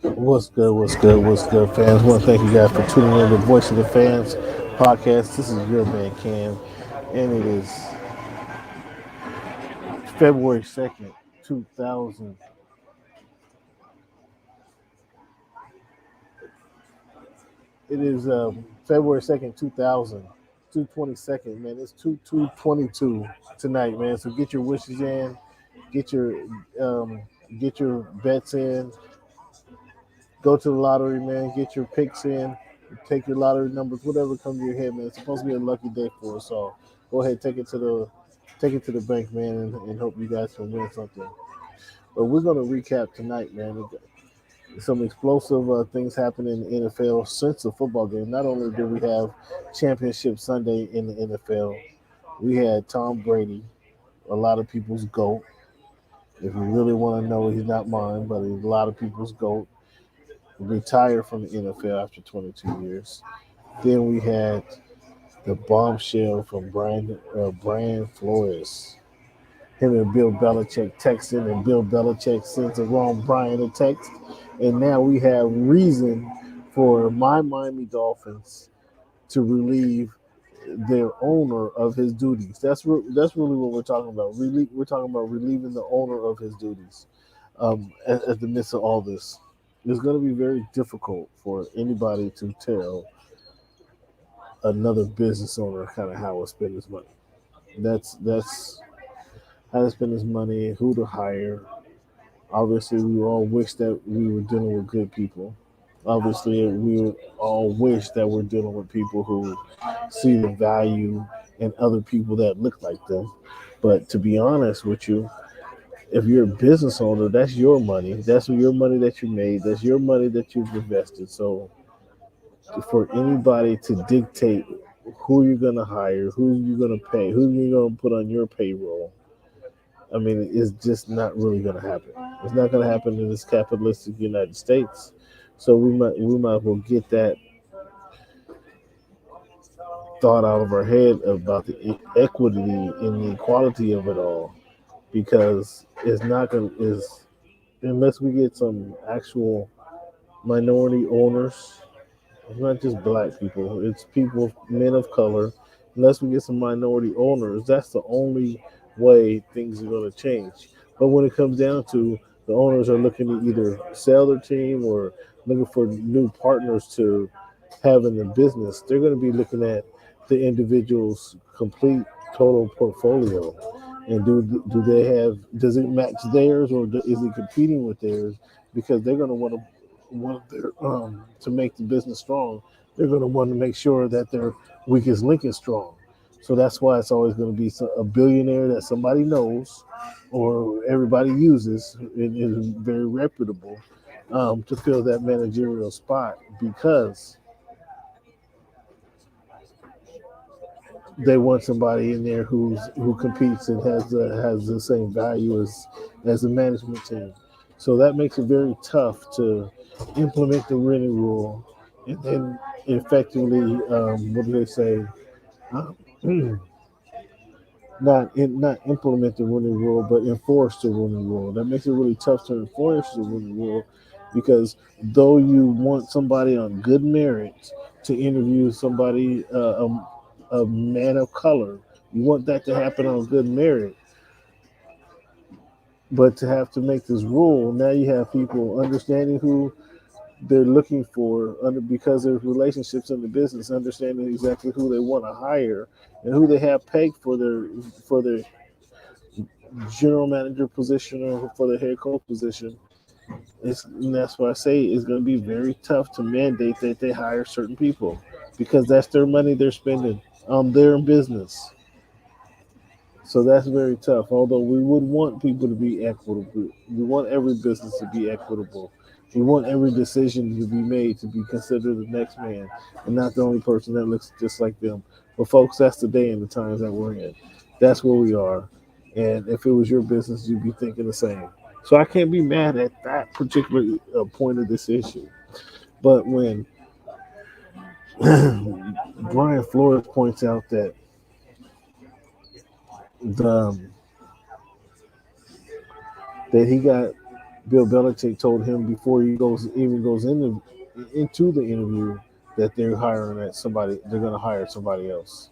What's good? What's good? What's good, fans? I want to thank you guys for tuning in to Voice of the Fans podcast. This is your man Cam, and it is February 2nd, 2000. It is February 2nd, 2000. 2/22nd, man. It's 2/22 tonight, man. So get your wishes in, get your um, get your bets in, go to the lottery, man. Get your picks in. Take your lottery numbers, whatever comes to your head, man. It's supposed to be a lucky day for us all. Go ahead, take it to the bank, man, and hope you guys can win something. But we're gonna recap tonight, man. We got some explosive things happening in the NFL since the football game. Not only did we have Championship Sunday in the NFL, we had Tom Brady, a lot of people's GOAT. If you really want to know, he's not mine, but he's a lot of people's GOAT. Retired from the NFL after 22 years. Then we had the bombshell from Brian Flores. Him and Bill Belichick texting, and Bill Belichick sends the wrong Brian a text. And now we have reason for my Miami Dolphins to relieve their owner of his duties. That's really what we're talking about. We're talking about relieving the owner of his duties at the midst of all this. It's going to be very difficult for anybody to tell another business owner kind of how to spend his money. That's how to spend his money, who to hire. Obviously, we all wish that we were dealing with good people. Obviously, we all wish that we're dealing with people who see the value in other people that look like them. But to be honest with you, if you're a business owner, that's your money. That's your money that you made. That's your money that you've invested. So for anybody to dictate who you're going to hire, who you're going to pay, who you're going to put on your payroll, I mean, it's just not really going to happen. It's not going to happen in this capitalistic United States. So we might as well get that thought out of our head about the equity and the equality of it all, because it's not going to is unless we get some actual minority owners. It's not just black people; it's people, men of color. Unless we get some minority owners, that's the only way things are going to change. But when it comes down to the owners are looking to either sell their team or looking for new partners to have in the business, they're going to be looking at the individual's complete total portfolio. And do they have does it match theirs, or is it competing with theirs? Because they're going to want their to make the business strong. They're going to want to make sure that their weakest link is strong. So that's why it's always going to be a billionaire that somebody knows or everybody uses and is very reputable to fill that managerial spot, because they want somebody in there who competes and has the same value as the management team. So that makes it very tough to implement the winning rule and then effectively, what do they say? Um, not implement the winning rule, but enforce the winning rule. That makes it really tough to enforce the winning rule, because though you want somebody on good merit to interview somebody, a man of color, you want that to happen on good merit. But to have to make this rule, now you have people understanding who they're looking for under because there's relationships in the business, understanding exactly who they want to hire and who they have pegged for their general manager position or for the head coach position. And that's why I say it's going to be very tough to mandate that they hire certain people, because that's their money they're spending on their business. So that's very tough. Although we would want people to be equitable, we want every business to be equitable. We want every decision to be made to be considered the next man and not the only person that looks just like them. But folks, that's the day and the times that we're in. That's where we are. And if it was your business, you'd be thinking the same. So I can't be mad at that particular point of this issue. But when Brian Flores points out the that he got Bill Belichick told him before he goes into the interview that they're hiring at somebody. They're going to hire somebody else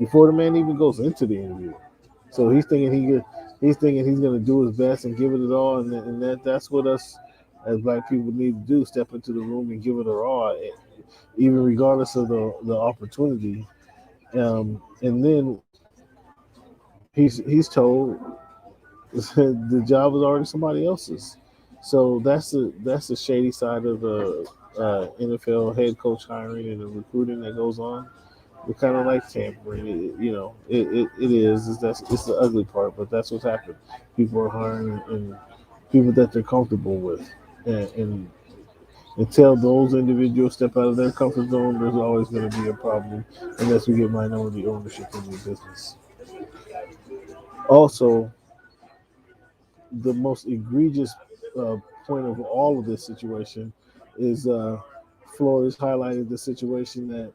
before the man even goes into the interview. So he's thinking he's going to do his best and give it all, and that's what us as black people need to do: step into the room and give it our all, even regardless of the opportunity. And then he's told the job is already somebody else's. So that's the shady side of the NFL head coach hiring and the recruiting that goes on. We're kind of like tampering. It is. It's the ugly part, but that's what's happened. People are hiring and people that they're comfortable with, and until those individuals step out of their comfort zone, there's always going to be a problem unless we get minority ownership in the business. Also, the most egregious uh, point of all of this situation is Flores highlighted the situation that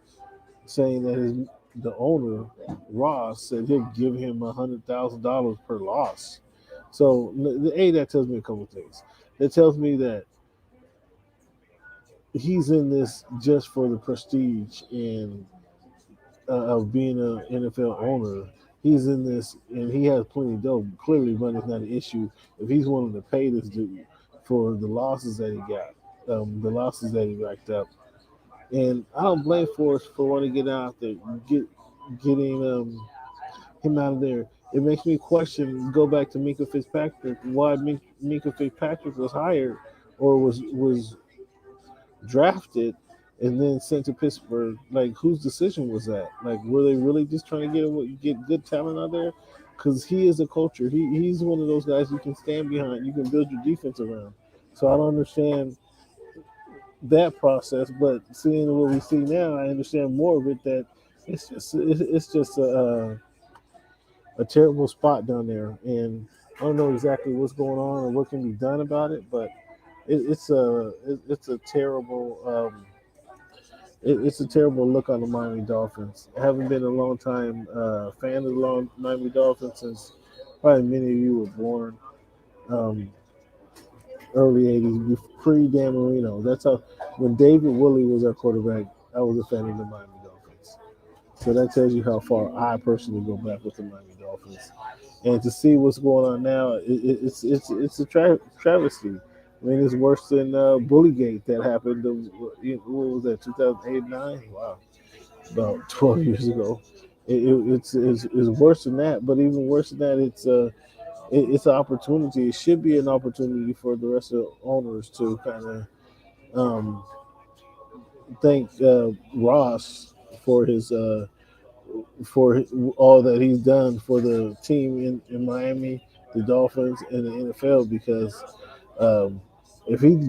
saying that the owner Ross said he'll give him $100,000 per loss. So that tells me a couple of things. It tells me that he's in this just for the prestige and of being an NFL owner. He's in this, and he has plenty of dough. Clearly, money's not an issue. If he's willing to pay this dude for the losses that he got, the losses that he racked up, and I don't blame Forrest for wanting to get out there, getting him out of there. It makes me question. Go back to Minka Fitzpatrick. Why Minka Fitzpatrick was hired or was drafted and then sent to Pittsburgh. Like, whose decision was that? Like, were they really just trying to get good talent out there? Because he is a culture. He's one of those guys you can stand behind. You can build your defense around. So I don't understand that process. But seeing what we see now, I understand more of it. That it's just a terrible spot down there, and I don't know exactly what's going on or what can be done about it. But it's a terrible. It's a terrible look on the Miami Dolphins. I haven't been a long time fan of the Miami Dolphins since probably many of you were born, um, early '80s, pre Dan Marino. That's how when David Woolley was our quarterback, I was a fan of the Miami Dolphins. So that tells you how far I personally go back with the Miami Dolphins. And to see what's going on now, it's a travesty. I mean, it's worse than Bullygate that happened. What was that? 2008, nine? Wow, about 12 years ago. It's worse than that, but even worse than that, it's an opportunity. It should be an opportunity for the rest of the owners to kind of um, thank Ross for his all that he's done for the team in Miami, the Dolphins, and the NFL. Because um, if he's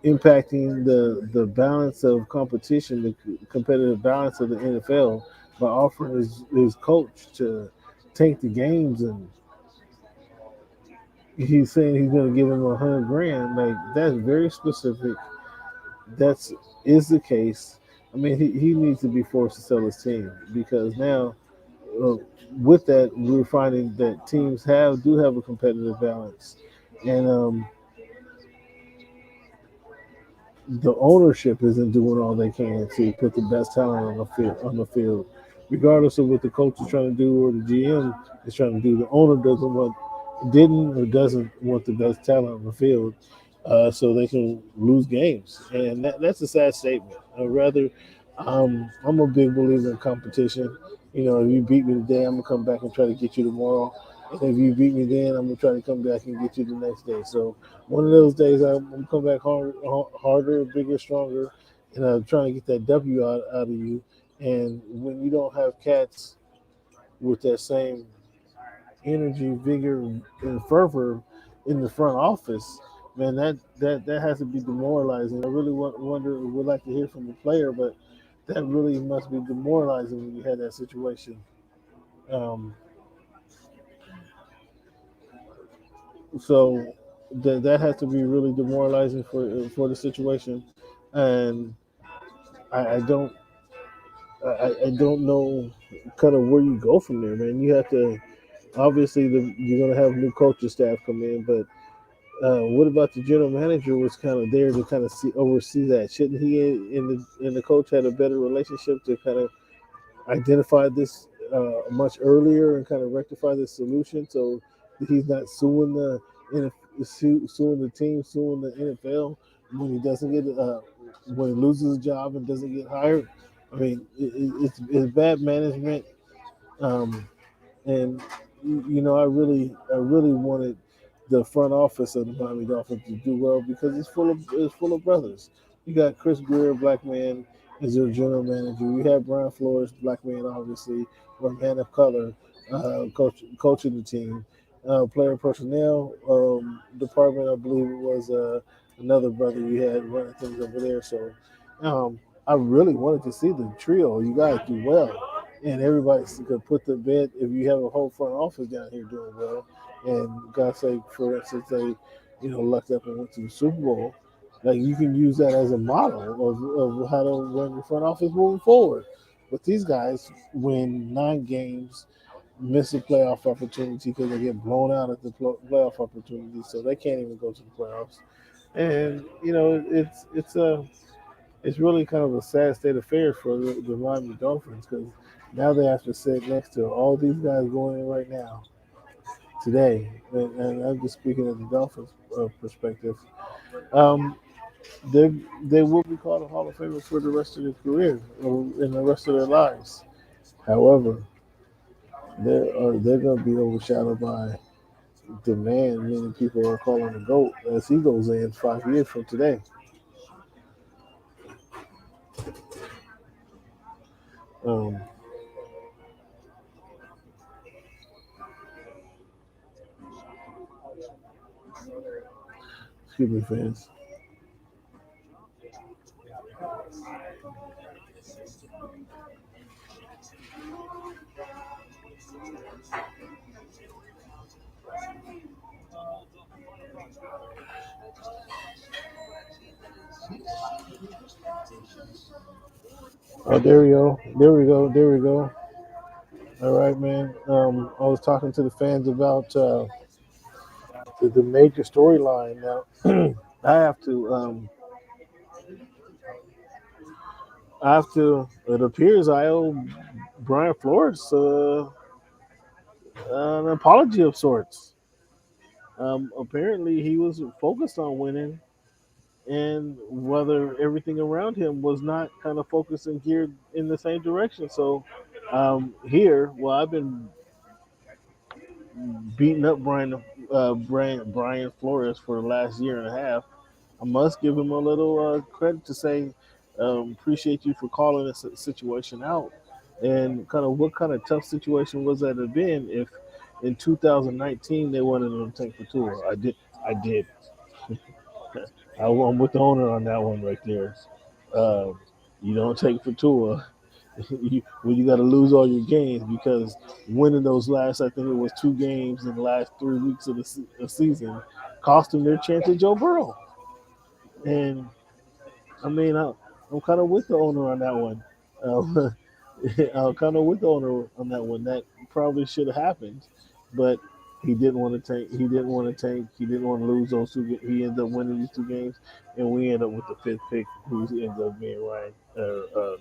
impacting the balance of competition, the competitive balance of the NFL by offering his coach to tank the games, and he's saying he's going to give him 100 grand. Like, that's very specific. That's is the case. I mean, he needs to be forced to sell his team because now uh, with that, we're finding that teams do have a competitive balance, and the ownership isn't doing all they can to put the best talent on the field. Regardless of what the coach is trying to do or the GM is trying to do. The owner didn't or doesn't want the best talent on the field, so they can lose games, and that's a sad statement. Rather, I'm a big believer in competition. If you beat me today, I'm gonna come back and try to get you tomorrow. And if you beat me then, I'm gonna try to come back and get you the next day. So one of those days, I'm gonna come back harder, bigger, stronger, and I'm trying to get that W out of you. And when you don't have cats with that same energy, vigor, and fervor in the front office, man, that has to be demoralizing. I really would like to hear from the player, but that really must be demoralizing when you had that situation. Um, so that has to be really demoralizing for the situation, and I don't I don't know kind of where you go from there, man. You have to obviously you're gonna have new coaching staff come in, but What about the general manager was kind of there to kind of oversee that? Shouldn't he and the coach had a better relationship to kind of identify this much earlier and kind of rectify this solution so that he's not suing suing the team, suing the NFL when he doesn't get when he loses his job and doesn't get hired? I mean, it's bad management. Um, and I really wanted the front office of the Miami Dolphins to do well because it's full of brothers. You got Chris Greer, black man, as your general manager. You have Brian Flores, black man, obviously, or a man of color, coaching the team. Player personnel department, I believe it was another brother you had running things over there. So I really wanted to see the trio. You guys do well and everybody could put the bed if you have a whole front office down here doing well. And God say, for instance, they, lucked up and went to the Super Bowl. Like you can use that as a model of how to run your front office moving forward. But these guys win 9 games, miss a playoff opportunity because they get blown out at the playoff opportunity, so they can't even go to the playoffs. And it's really kind of a sad state of affairs for the Miami Dolphins because now they have to sit next to all these guys going in right now today. And I'm just speaking of the Dolphins' perspective. Um, they will be called a Hall of Famer for the rest of their career or in the rest of their lives. However, they're going to be overshadowed by the man many people are calling the GOAT as he goes in 5 years from today. Um, Excuse me, fans. Oh, there we go. There we go. There we go. All right, man. I was talking to the fans about the major storyline. Now, I have to. I have to. It appears I owe Brian Flores an apology of sorts. Apparently, he was focused on winning, and whether everything around him was not kind of focused and geared in the same direction. So, I've been beating up Brian Flores for the last year and a half. I must give him a little credit to say, appreciate you for calling this situation out. And kind of what kind of tough situation was that have been if in 2019 they wanted to tank for tour? I did. I'm with the owner on that one right there. Um, you don't take for tour when you got to lose all your games because winning those last, I think it was 2 games in the last 3 weeks of the season, cost them their chance at Joe Burrow. And I mean, I'm kind of with the owner on that one. Uh, I'm kind of with the owner on that one. That probably should have happened, but he didn't want to tank. He didn't want to tank. He didn't want to lose those two. He ended up winning these 2 games, and we ended up with the fifth pick, who ended up being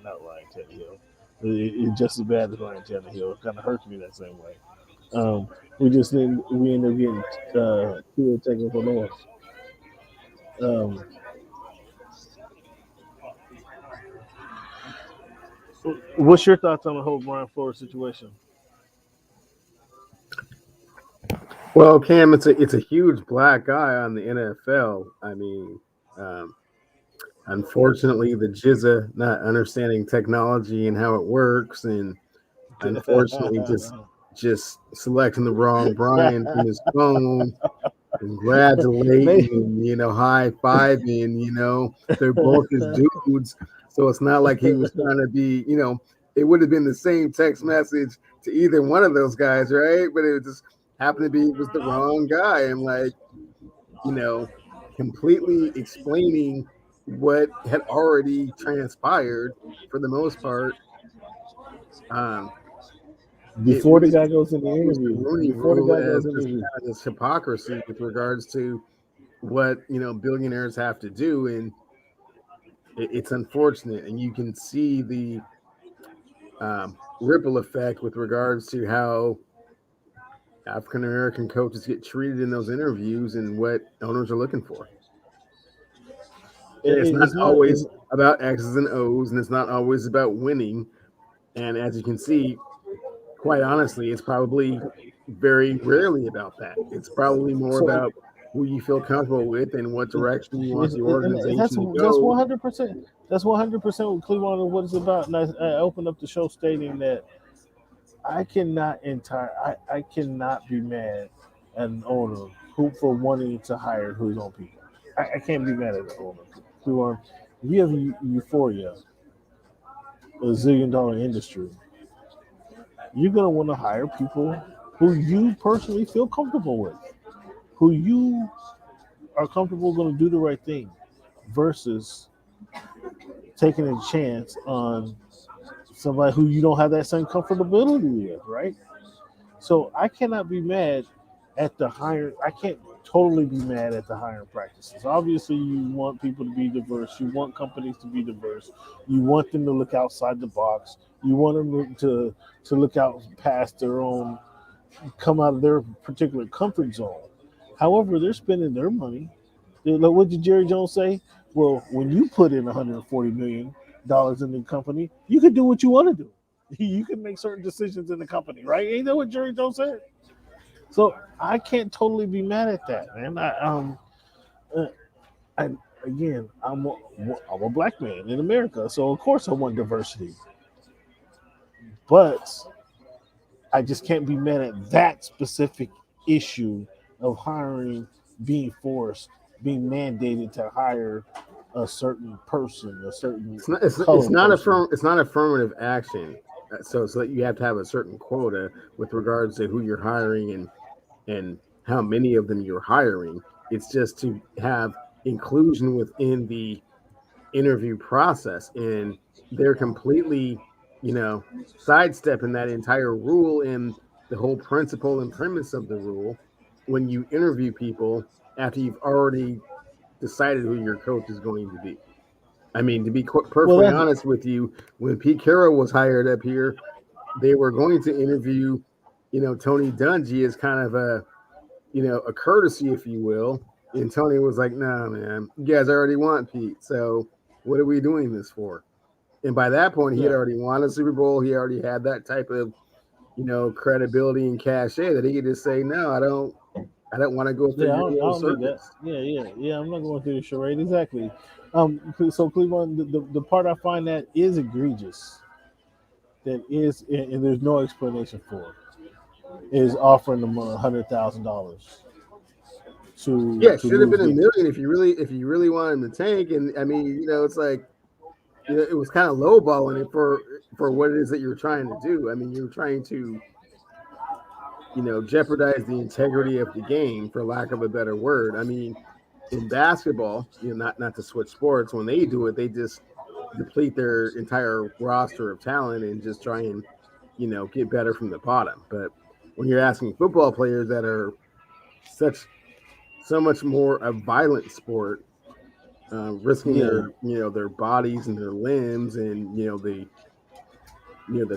not Ryan Tannehill. It's just as bad as Ryan Tannehill. It kind of hurts me that same way. Um, we ended up getting Tua taken from us. Um, what's your thoughts on the whole Brian Flores situation? Well, Cam, it's a huge black eye on the NFL. I mean, um, unfortunately, the Jizza not understanding technology and how it works, and unfortunately, just selecting the wrong Brian from his phone, congratulating Maybe. and high fiving. They're both his dudes, so it's not like he was trying to be. It would have been the same text message to either one of those guys, right? But it just happened to be it was the wrong guy, and like you know, completely explaining what had already transpired for the most part. Um, it Before the really guy goes in the was the interview, Rooney before the Rule guy as goes in the just interview, kind of this hypocrisy with regards to what billionaires have to do, and it's unfortunate. And you can see the ripple effect with regards to how African American coaches get treated in those interviews and what owners are looking for. And it's not It's not. always about X's and O's, and it's not always about winning. And as you can see, quite honestly, it's probably very rarely about that. It's probably more So about who you feel comfortable with and what direction you want the and organization to that's go. 100%. That's 100% what Cleveland what it's about. And I opened up the show stating that I cannot be mad at an owner who for wanting to hire his own people. I can't be mad at the owner who are. If you have euphoria, $1 zillion industry, you're gonna want to hire people who you personally feel comfortable with, who you are comfortable going to do the right thing, versus taking a chance on somebody who you don't have that same comfortability with, right? So I cannot be mad at the hire. I can't totally be mad at the hiring practices. Obviously, you want people to be diverse. You want companies to be diverse. You want them to look outside the box. You want them to look out past their own, come out of their particular comfort zone. However, they're spending their money. Like, what did Jerry Jones say? Well, when you put in $140 million in the company, you can do what you want to do. You can make certain decisions in the company, right? Ain't that what Jerry Jones said? So I can't totally be mad at that, man. Uh, I again, I'm a black man in America, so of course I want diversity, but I just can't be mad at that specific issue of hiring, being forced, being mandated to hire a certain person, a certain It's color not person. it's not affirmative action. So that you have to have a certain quota with regards to who you're hiring and how many of them you're hiring. It's just to have inclusion within the interview process, and they're completely, you know, sidestepping that entire rule and the whole principle and premise of the rule when you interview people after you've already decided who your coach is going to be. I mean, to be Well, perfectly that's honest with you, when Pete Carroll was hired up here, they were going to interview, Tony Dungy as kind of a courtesy, if you will. And Tony was like, "Nah, man, you guys already want Pete, so what are we doing this for?" And by that point, he had yeah, already won a Super Bowl. He already had that type of, credibility and cachet that he could just say, "No, I don't want to go through yeah. your I little don't need that. circus." Yeah. I'm not going through the charade exactly. So Cleveland, the part I find that is egregious, that is, and there's no explanation for, is offering them $100,000 Yeah, it to should have lose been a games. million if you really want him to tank. And I mean, it's like, it was kind of lowballing it for what it is that you're trying to do. I mean, you're trying to, jeopardize the integrity of the game, for lack of a better word. I mean, in basketball, not to switch sports, when they do it, they just deplete their entire roster of talent and just try and, get better from the bottom. But when you're asking football players that are such so much more a violent sport, risking Yeah, their bodies and their limbs and the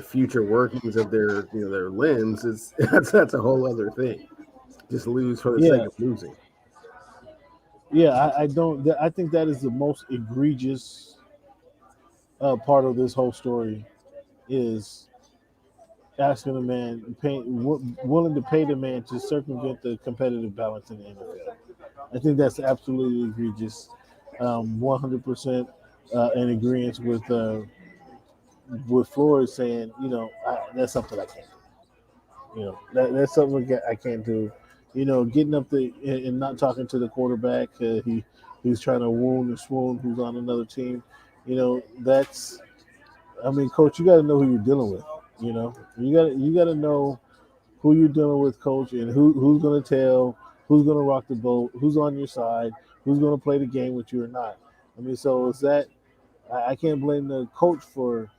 future workings of their limbs is that's a whole other thing. Just lose for the sake yeah, of losing. yeah. I don't. I think that is the most egregious part of this whole story, is asking a man, willing to pay the man to circumvent the competitive balance in the NFL. I think that's absolutely egregious. 100% in agreement with Floyd saying, that's something I can't do. That's something I can't do. Getting up the and not talking to the quarterback. He's trying to wound or swoon who's on another team. That's. I mean, coach, you got to know who you're dealing with. You got to know who you're dealing with, coach, and who's going to tell, who's going to rock the boat, who's on your side, who's going to play the game with you or not. I mean, so is that I can't blame the coach for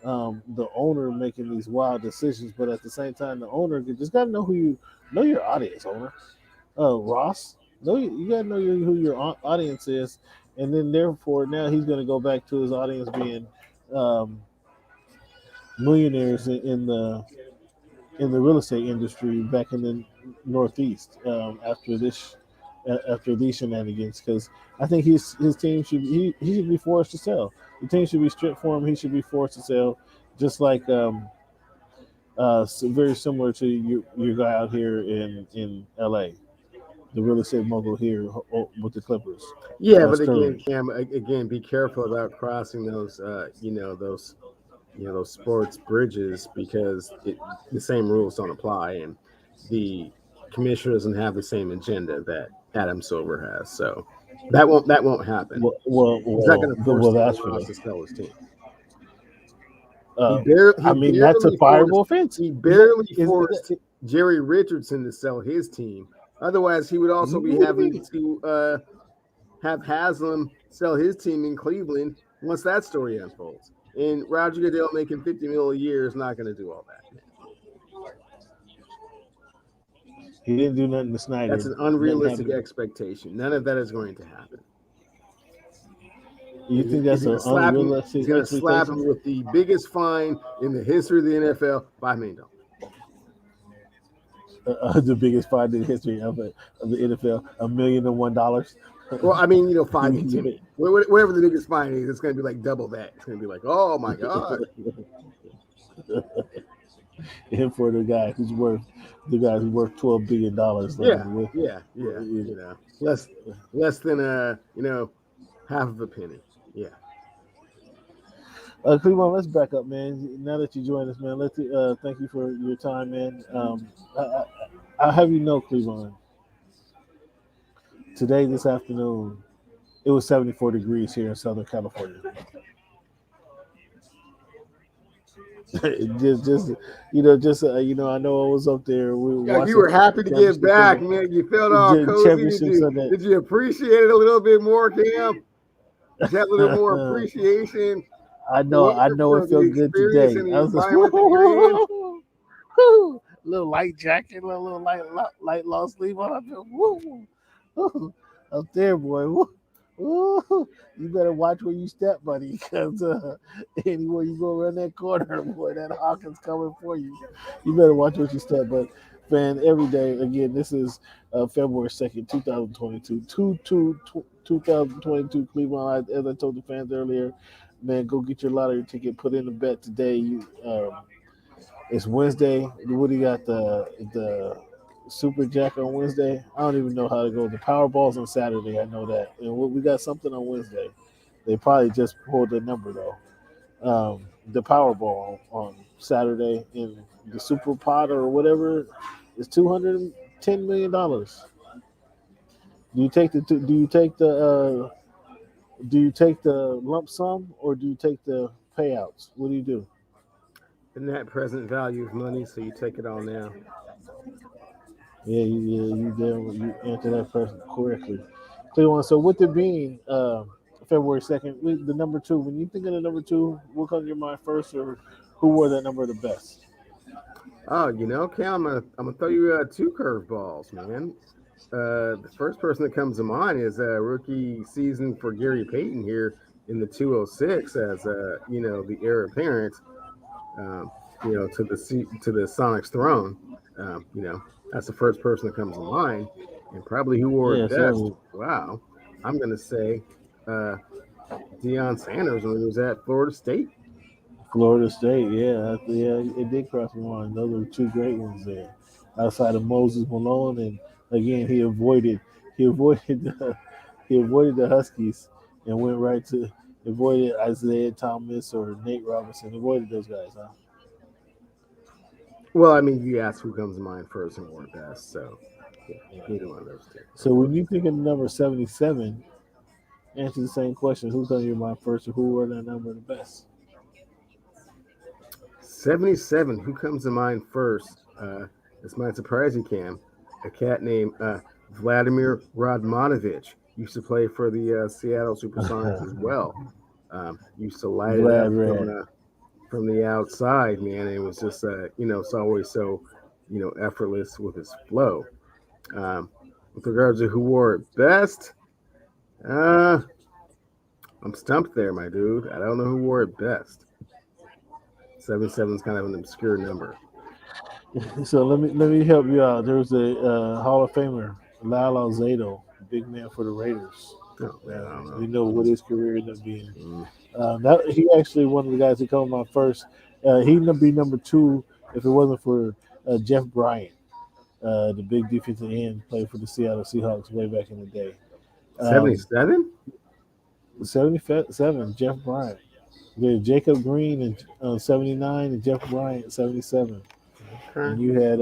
the owner making these wild decisions, but at the same time, the owner just got to know who you know your audience. Owner, Ross. You gotta know who your audience is, and then therefore now he's gonna go back to his audience being um, millionaires in the real estate industry back in the Northeast after these shenanigans. Because I think his team should he should be forced to sell. The team should be stripped for him. He should be forced to sell, just like very similar to your guy out here in L.A. The real estate mogul here with the Clippers, Yeah, but again, Sterling. Cam, again, be careful about crossing those, those sports bridges because the same rules don't apply, and the commissioner doesn't have the same agenda that Adam Silver has. So that won't happen. He's not going to force Stephen That's Ross fair. to sell his team. Uh, He I mean, that's a barely forced fireable offense. he Is that barely is forced Jerry Richardson to sell his team. Otherwise, he would also be what do you having mean? to have Haslam sell his team in Cleveland once that story unfolds. And Roger Goodell making 50 mil a year is not going to do all that, man. He didn't do nothing to That's Snyder. an Nothing unrealistic happened. expectation. None of that is going to happen. You think He's that's going an to slap him. He's unrealistic going to slap expectation? him with the biggest fine in the history of the NFL, $5 million. The biggest find in the history of the NFL, $1,001,000. Well, I mean, 5 to 10, whatever the biggest fine is, it's going to be like double that. It's going to be like, oh my god. And for the guy who's worth $12 billion. Yeah, yeah. Less than half of a penny. Yeah. Cleveland, let's back up, man. Now that you joined us, man, thank you for your time, man. I'll have you know, Cleveland, today, this afternoon, it was 74 degrees here in Southern California. I know I was up there. We were Yeah, you watching were happy to get championship back, Sunday. man. You felt all cozy. Did Championship you Sunday. did you appreciate it a little bit more, Cam? Did you have a little more appreciation I know it for the felt good experience today. and the I was just environment that you're in? little light jacket, little light long sleeve on. I feel woo, up there, boy. Woo. Woo. You better watch where you step, buddy, because anywhere you go around that corner, boy, that Hawkins coming for you. You better watch what you step. But man, every day again, this is February 2nd, 2022, 2022 Cleveland. As I told the fans earlier, man, go get your lottery ticket, put in a bet today. It's Wednesday. Woody got the Super Jack on Wednesday. I don't even know how to go. The Powerball's on Saturday. I know that. And we got something on Wednesday. They probably just pulled the number though. The Powerball on Saturday in the Super Pot or whatever is $210 million. Do you take the do you take the lump sum or do you take the payouts? What do you do? The net present value of money, so you take it all now. You answer that question correctly. Cleveland. So with it being February 2nd, the number two. When you think of the number two, what comes to your mind first, or who wore that number the best? Oh, Cam, I'm gonna throw you two curveballs, man. The first person that comes to mind is rookie season for Gary Payton here in the 206 as the heir apparent, to the Sonics throne. That's the first person that comes to mind, and probably who wore it Yeah, best. so Wow, I'm gonna say uh, Deion Sanders when he was at Florida State. Florida State. Yeah, it did cross my mind. Those are two great ones there. Outside of Moses Malone, and again he avoided he avoided the Huskies and went right to avoided Isaiah Thomas or Nate Robinson. Avoided those guys, huh? Well, I mean, you asked who comes to mind first and wore it best, so yeah, neither one of those two, So when you unfortunately. think of the number 77, answer the same question. Who's on your mind first, or who wore that number the best? 77. Who comes to mind first? This might surprise you, Cam. A cat named Vladimir Radmanovich used to play for the Seattle Supersonics as well. Used to light it up Vlad Red. from the outside, man. And it was just, it's always so, effortless with his flow. Um, With regards to who wore it best, uh, I'm stumped there, my dude. I don't know who wore it best. 77 is kind of an obscure number. So let me help you out. There was a Hall of Famer, Lalo Zato, big man for the Raiders. Oh man, I don't We know know. what his career ended up being. Mm. That he actually one of the guys that come on first. He'd be number two if it wasn't for Jeff Bryant, the big defensive end, played for the Seattle Seahawks way back in the day. Um, 77? 77, Jeff Bryant. Yeah, Jacob Green in 79 and Jeff Bryant 77. Okay. And you had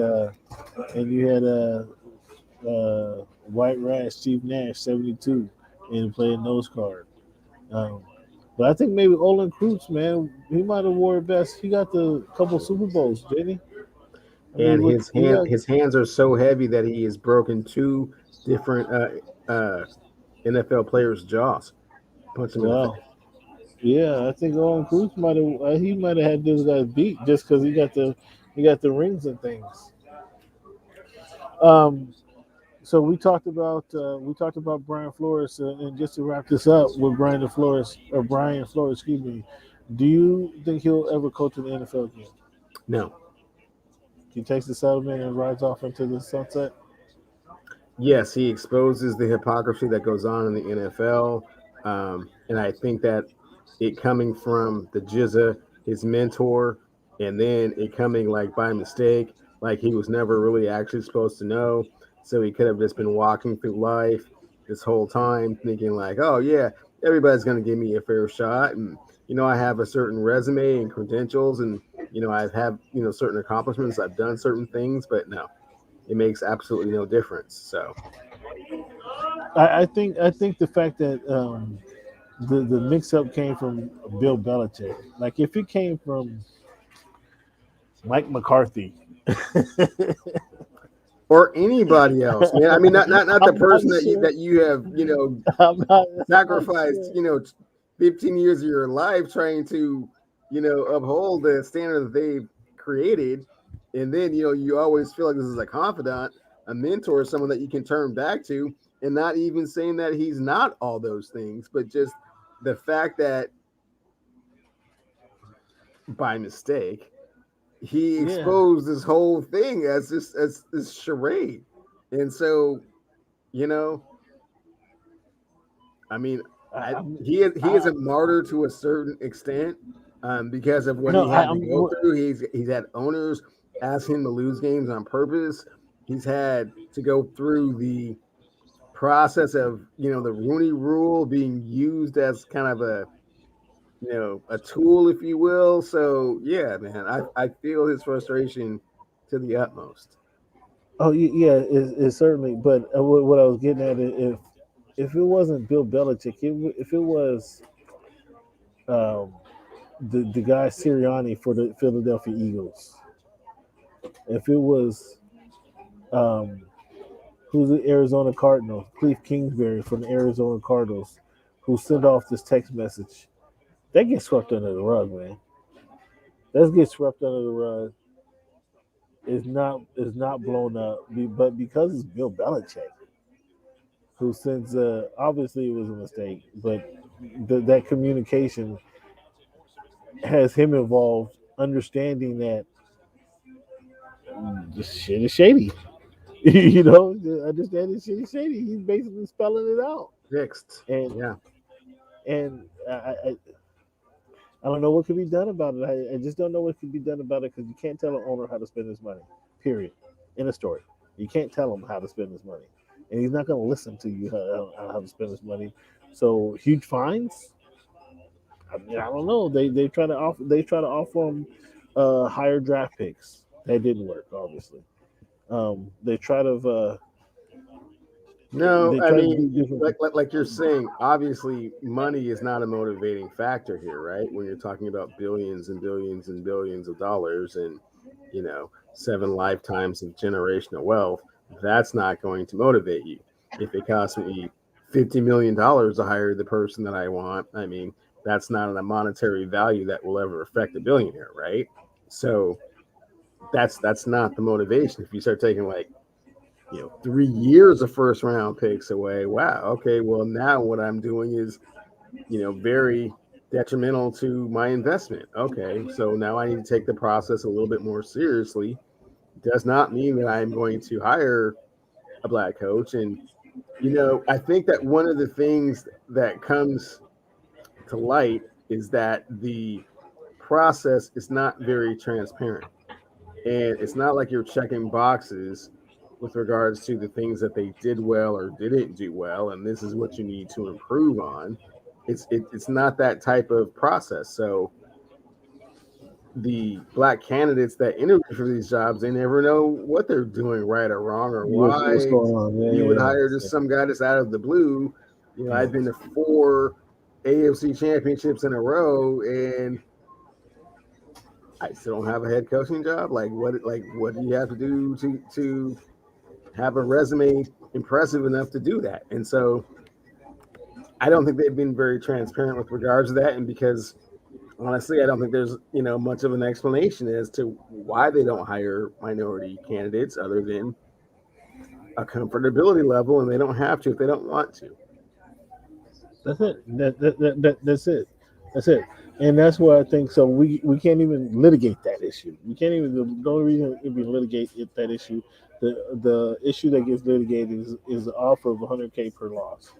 White Rash Steve Nash 72 and playing nose guard. Um, but I think maybe Olin Kreutz, man, he might have wore it best. He got the couple Super Bowls, didn't he? I mean, And what his he hand got? his hands are so heavy that he has broken two different NFL players' jaws. Punch him in the Wow. face. Yeah, I think Olin Kreutz might have had this guy beat just because he got the rings and things. Um, so we talked about Brian Flores, and just to wrap this up with Brian Flores, excuse me. Do you think he'll ever coach in the NFL again? No. He takes the settlement and rides off into the sunset. Yes, he exposes the hypocrisy that goes on in the NFL. And I think that it coming from the Jizza, his mentor, and then it coming like by mistake, like he was never really actually supposed to know. So he could have just been walking through life this whole time thinking like, oh yeah, everybody's gonna give me a fair shot. And I have a certain resume and credentials and I've had, certain accomplishments. I've done certain things, but no, it makes absolutely no difference. So I think the fact that the mix up came from Bill Belichick. Like if it came from Mike McCarthy, or anybody else, man. I mean, not the I'm not person that you sure. that you have I'm not sacrificed sure. 15 years of your life trying to uphold the standard that they've created, and then you always feel like this is a confidant, a mentor, someone that you can turn back to, and not even saying that he's not all those things, but just the fact that by mistake he Yeah. exposed this whole thing as this charade. And so, you know, I mean, I, I'm, he is I, a martyr to a certain extent, because of what no, he I, had to I'm. go through. He's had owners ask him to lose games on purpose. He's had to go through the process of the Rooney Rule being used as kind of a tool, if you will. So yeah, man, I feel his frustration to the utmost. Oh, yeah, it certainly. But what I was getting at is if it wasn't Bill Belichick, if it was um, the guy Sirianni for the Philadelphia Eagles, if it was um, who's the Arizona Cardinals, Cliff Kingsbury from the Arizona Cardinals, who sent off this text message, that gets swept under the rug, man. That gets swept under the rug. Is not blown up, but because it's Bill Belichick who sends. Obviously, it was a mistake, but that communication has him involved, understanding that the shit is shady. Understanding shit is shady. He's basically spelling it out, Fixed. and Yeah. I don't know what could be done about it. I just don't know what could be done about it because you can't tell an owner how to spend his money. Period. In a story, you can't tell him how to spend his money, and he's not going to listen to you how to spend his money. So huge fines. I mean, I don't know. They try to offer him higher draft picks. That didn't work, obviously. They try to No, they I try to mean, do different. like you're saying, obviously, money is not a motivating factor here, right? When you're talking about billions and billions and billions of dollars and, 7 lifetimes of generational wealth, that's not going to motivate you. If it costs me $50 million to hire the person that I want, I mean, that's not a monetary value that will ever affect a billionaire, right? So that's not the motivation. If you start taking like 3 years of first round picks away. Wow. Okay. Well, now what I'm doing is, very detrimental to my investment. Okay. So now I need to take the process a little bit more seriously. Does not mean that I'm going to hire a black coach. And, I think that one of the things that comes to light is that the process is not very transparent. And it's not like you're checking boxes with regards to the things that they did well or didn't do well, and this is what you need to improve on. It's not that type of process. So the black candidates that interview for these jobs, they never know what they're doing right or wrong or What's why going on? you would Yeah, hire just some guy that's out of the blue. yeah. I've been to 4 AFC championships in a row, and I still don't have a head coaching job. What do you have to do to have a resume impressive enough to do that? And so I don't think they've been very transparent with regards to that. And because honestly, I don't think there's, much of an explanation as to why they don't hire minority candidates other than a comfortability level, and they don't have to if they don't want to. That's it. That's it. That's it. And that's why I think so. We can't even litigate that issue. We can't even. The only reason it be litigate that issue, the issue that gets litigated is the offer of 100K per loss.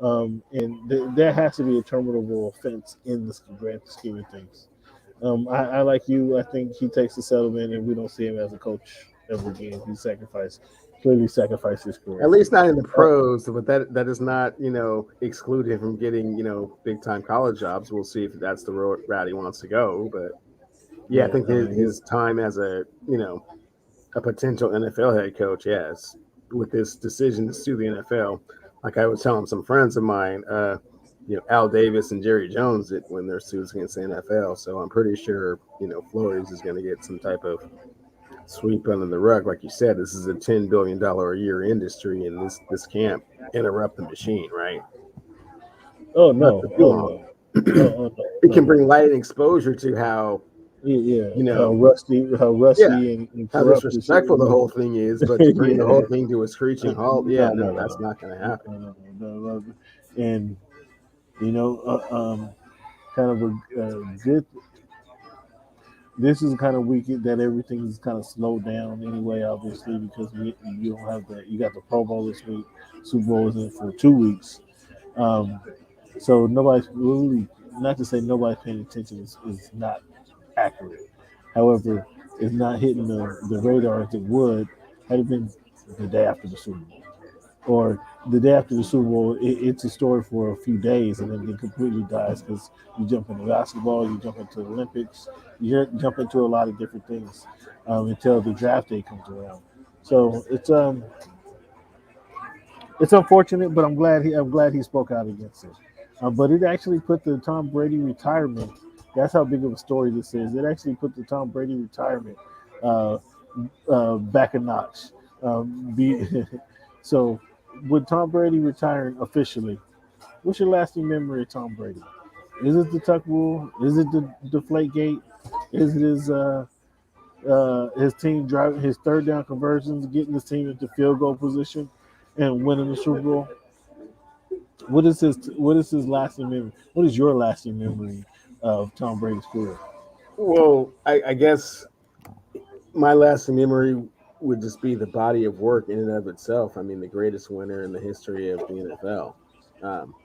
And there has to be a terminable offense in the grand scheme of things. I like you. I think he takes the settlement, and we don't see him as a coach ever again. Clearly sacrificed his career. At least not in the pros, but that is not, exclude him from getting, big time college jobs. We'll see if that's the route he wants to go. But yeah, I think his time as a potential NFL head coach, yes, with this decision to sue the NFL. Like I was telling some friends of mine, Al Davis and Jerry Jones did win their suits against the NFL. So I'm pretty sure, Flores is going to get some type of sweep under the rug. Like you said, this is a $10 billion a year industry, and this can't interrupt the machine, right? Oh Not no! for too long. No! It can bring light and exposure to how how rusty and how corrupt disrespectful the whole thing is, but to bring the whole thing to a screeching halt, no, that's not going to happen. no. And kind of a good. This is kind of week that everything is kind of slowed down anyway, obviously, because you don't have you got the Pro Bowl this week, Super Bowl is in for 2 weeks. Um, so nobody's really, not to say nobody's paying attention is not accurate. However, it's not hitting the radar as it would had it been the day after the Super Bowl. Or the day after the Super Bowl, it's a story for a few days and then it completely dies because you jump into basketball, you jump into the Olympics, you jump into a lot of different things until the draft day comes around. So it's unfortunate, but I'm glad he spoke out against it. But it actually put the Tom Brady retirement. That's how big of a story this is. It actually put the Tom Brady retirement uh, back a notch. Be, so, with Tom Brady retiring officially, what's your lasting memory of Tom Brady? Is it the tuck rule? Is it the deflate gate? Is it his team driving his third down conversions, getting his team into field goal position, and winning the Super Bowl? What is his lasting memory? What is your lasting memory of Tom Brady's career? Well, I guess my lasting memory would just be the body of work in and of itself. I mean, the greatest winner in the history of the NFL.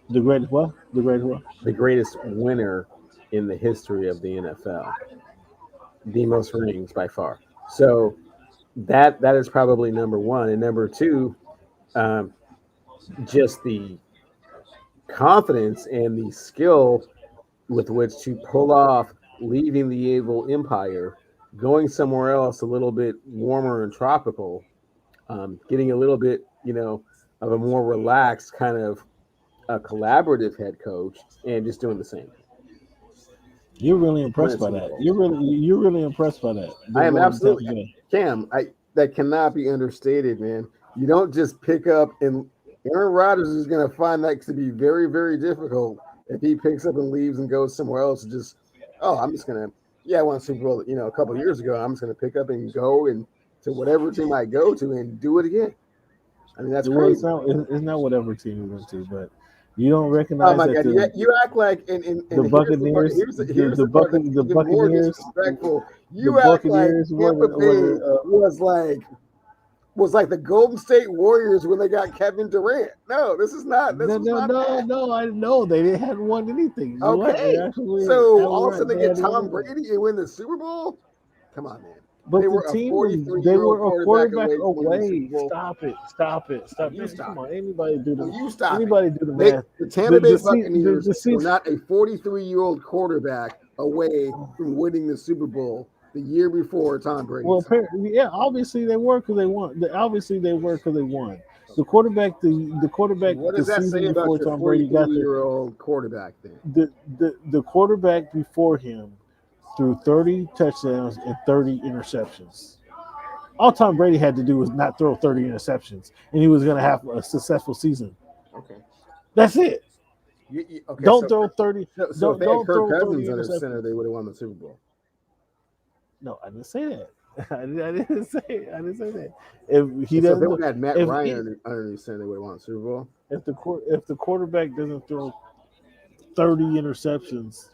The greatest what? The greatest what? The greatest winner in the history of the NFL. The most rings by far. So that is probably number one. And number two, um, just the confidence and the skill with which to pull off leaving the evil empire, going somewhere else a little bit warmer and tropical, getting a little bit, of a more relaxed kind of a collaborative head coach, and just doing the same thing. You're really impressed by that. You're really impressed by that. I am absolutely Cam. That cannot be understated, man. You don't just pick up, and Aaron Rodgers is going to find that to be very, very difficult if he picks up and leaves and goes somewhere else. I'm just going to, I won a Super Bowl, a couple of years ago. I'm just going to pick up and go and to whatever team I go to and do it again. I mean, that's Well, crazy. it's not whatever team he went to, but you don't Oh recognize my that God! You act like, and the here's the part. Buccaneers, Here's the part that's the even more Buccaneers, disrespectful. the You act like Buccaneers Tampa Bay was like the Golden State Warriors when they got Kevin Durant. No, this was not that. no. I know they hadn't won anything. You're right. You're Okay, absolutely so all of a right. sudden they They get hadn't won Tom anything. Brady and win the Super Bowl. Come on, man. They But the were a team was 43 they year old were a quarterback quarterback away from winning the Super away. Bowl. Stop it. Oh, you Man, come stop on. it. Oh, you stop it. Anybody do the They, math. the Tampa Bay The Buccaneers were season. not a 43-year-old quarterback away from winning the Super Bowl the year before Tom Well, Brady's. apparently, yeah. Obviously, they were because they won. Obviously, they were because they won. The quarterback, What the does that season say about before your Tom Brady got there, 43-year-old quarterback then? the quarterback before him threw 30 touchdowns and 30 interceptions. All Tom Brady had to do was not throw 30 interceptions, and he was going to have a successful season. Okay. That's it. Okay. Don't throw 30. So if they had Don't Kirk throw 30 Cousins under center, interceptions. they would have won the Super Bowl. No, I didn't say that. I didn't say that. If he So if doesn't they look, would have had Matt if Ryan underneath center, they would have won the Super Bowl. if the quarterback doesn't throw 30 interceptions,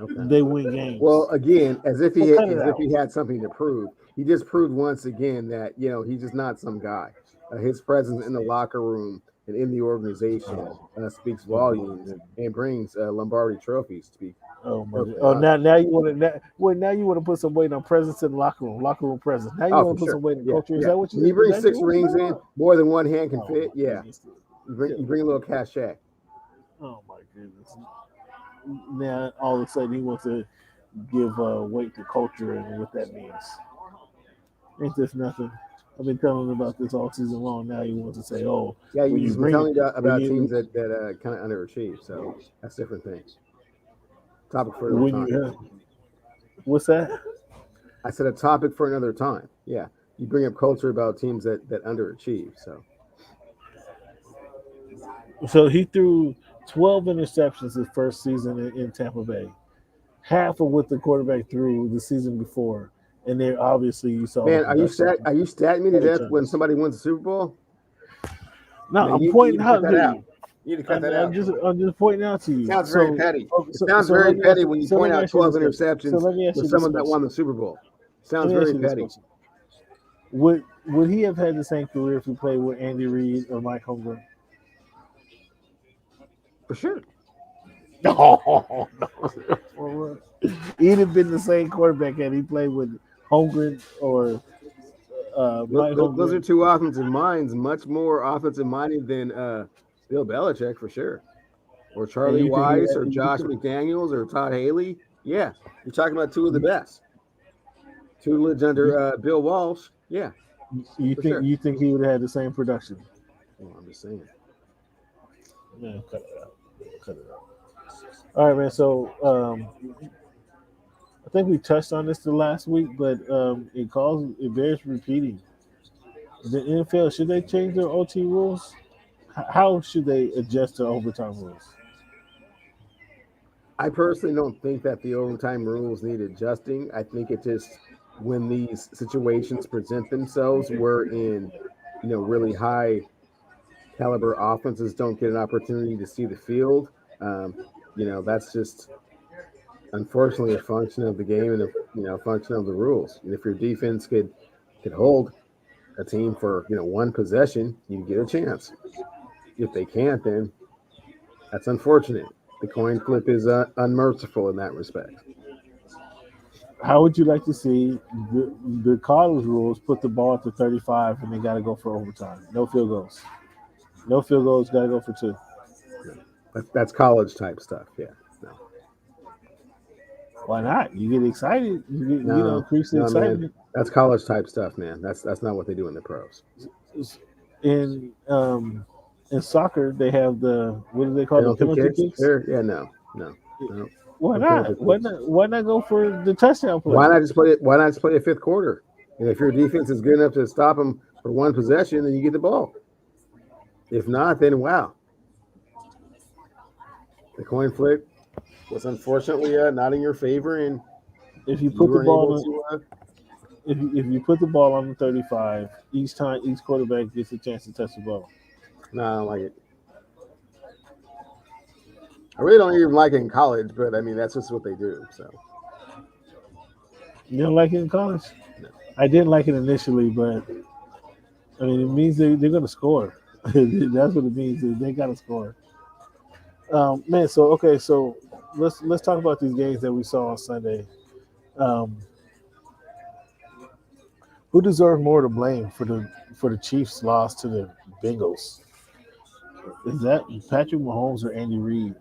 Okay. they win games. Well, again, as if So cut it out. he had something to prove. He just proved once again that he's just not some guy. His presence in the locker room and in the organization speaks volumes and brings Lombardi trophies. Oh my God. Now you want to now you want to put some weight on presence in the locker room presence. Now you Oh, want for to put sure. some weight in Yeah, culture. Is yeah. that what When you bring is that 6 what rings in, more than one hand can fit. Yeah, goodness. you bring a little cachet. Oh my goodness. Now all of a sudden he wants to give weight to culture and what that means. Ain't this nothing? I've been telling him about this all season long. Now he wants to say, "Oh, Yeah, when you've you been bring telling me when about teams you that kind of underachieve. So that's a different thing. Topic for another when time. you what's that?" I said a topic for another time. Yeah, you bring up culture about teams that underachieve. So he threw 12 interceptions his first season in Tampa Bay. Half of what the quarterback threw the season before, and then obviously you saw the Man, production. are you statting me to death when somebody wins the Super Bowl? No, Man, I'm you pointing need to cut out that to out. you. You need to cut that out. I'm just pointing out to It you. sounds very petty. It sounds So very let me petty ask, when you so let point me out ask you 12 this question. So interceptions let me ask with you this someone that question. won the Super Bowl. Sounds Let me ask very you this petty. question. Would he have had the same career if he played with Andy Reid or Mike Holmgren? For sure. No, he'd have been the same quarterback had he played with Holmgren or Mike Those are Holmgren. two offensive minds, much more offensive minded than Bill Belichick for sure, or And Charlie you think he Weiss, had, or Josh McDaniels, or Todd Haley. Yeah, you're talking about two of the best tutelage under Bill Walsh. Yeah, for sure. you think he would have had the same production? Well, I'm just saying. Man, cut it out. Cut it out. All right, man. So I think we touched on this the last week, but it bears repeating. The NFL, should they change their OT rules? How should they adjust to overtime rules? I personally don't think that the overtime rules need adjusting. I think it just when these situations present themselves, we're in really high caliber offenses don't get an opportunity to see the field. Um, that's just unfortunately a function of the game and a function of the rules. And if your defense could hold a team for one possession, you get a chance. If they can't, then that's unfortunate. The coin flip is unmerciful in that respect. How would you like to see the college rules put the ball at the 35 and they got to go for overtime? No field goals. No field goals, got to go for two. That's college type stuff. Yeah. No. Why not? You get excited. You get, increase the no, excitement. Man, that's college type stuff, man. That's not what they do in the pros. In soccer, they have what do they call the penalty kicks? Yeah, no. Why not? Why not go for the touchdown play? Why not just play it? Why not just play a fifth quarter? And if your defense is good enough to stop them for one possession, then you get the ball. If not, then wow. The coin flip was unfortunately not in your favor, and if you put the ball if you put the ball on the 35, each time each quarterback gets a chance to touch the ball. No, I don't like it. I really don't even like it in college, but I mean that's just what they do. So You don't like it in college? no. I didn't like it initially, but I mean it means they're going to score. That's what it means. They got to score. Man, so okay, so let's talk about these games that we saw on Sunday. Um, who deserved more to blame for the Chiefs' loss to the Bengals? Is that Patrick Mahomes or Andy Reid?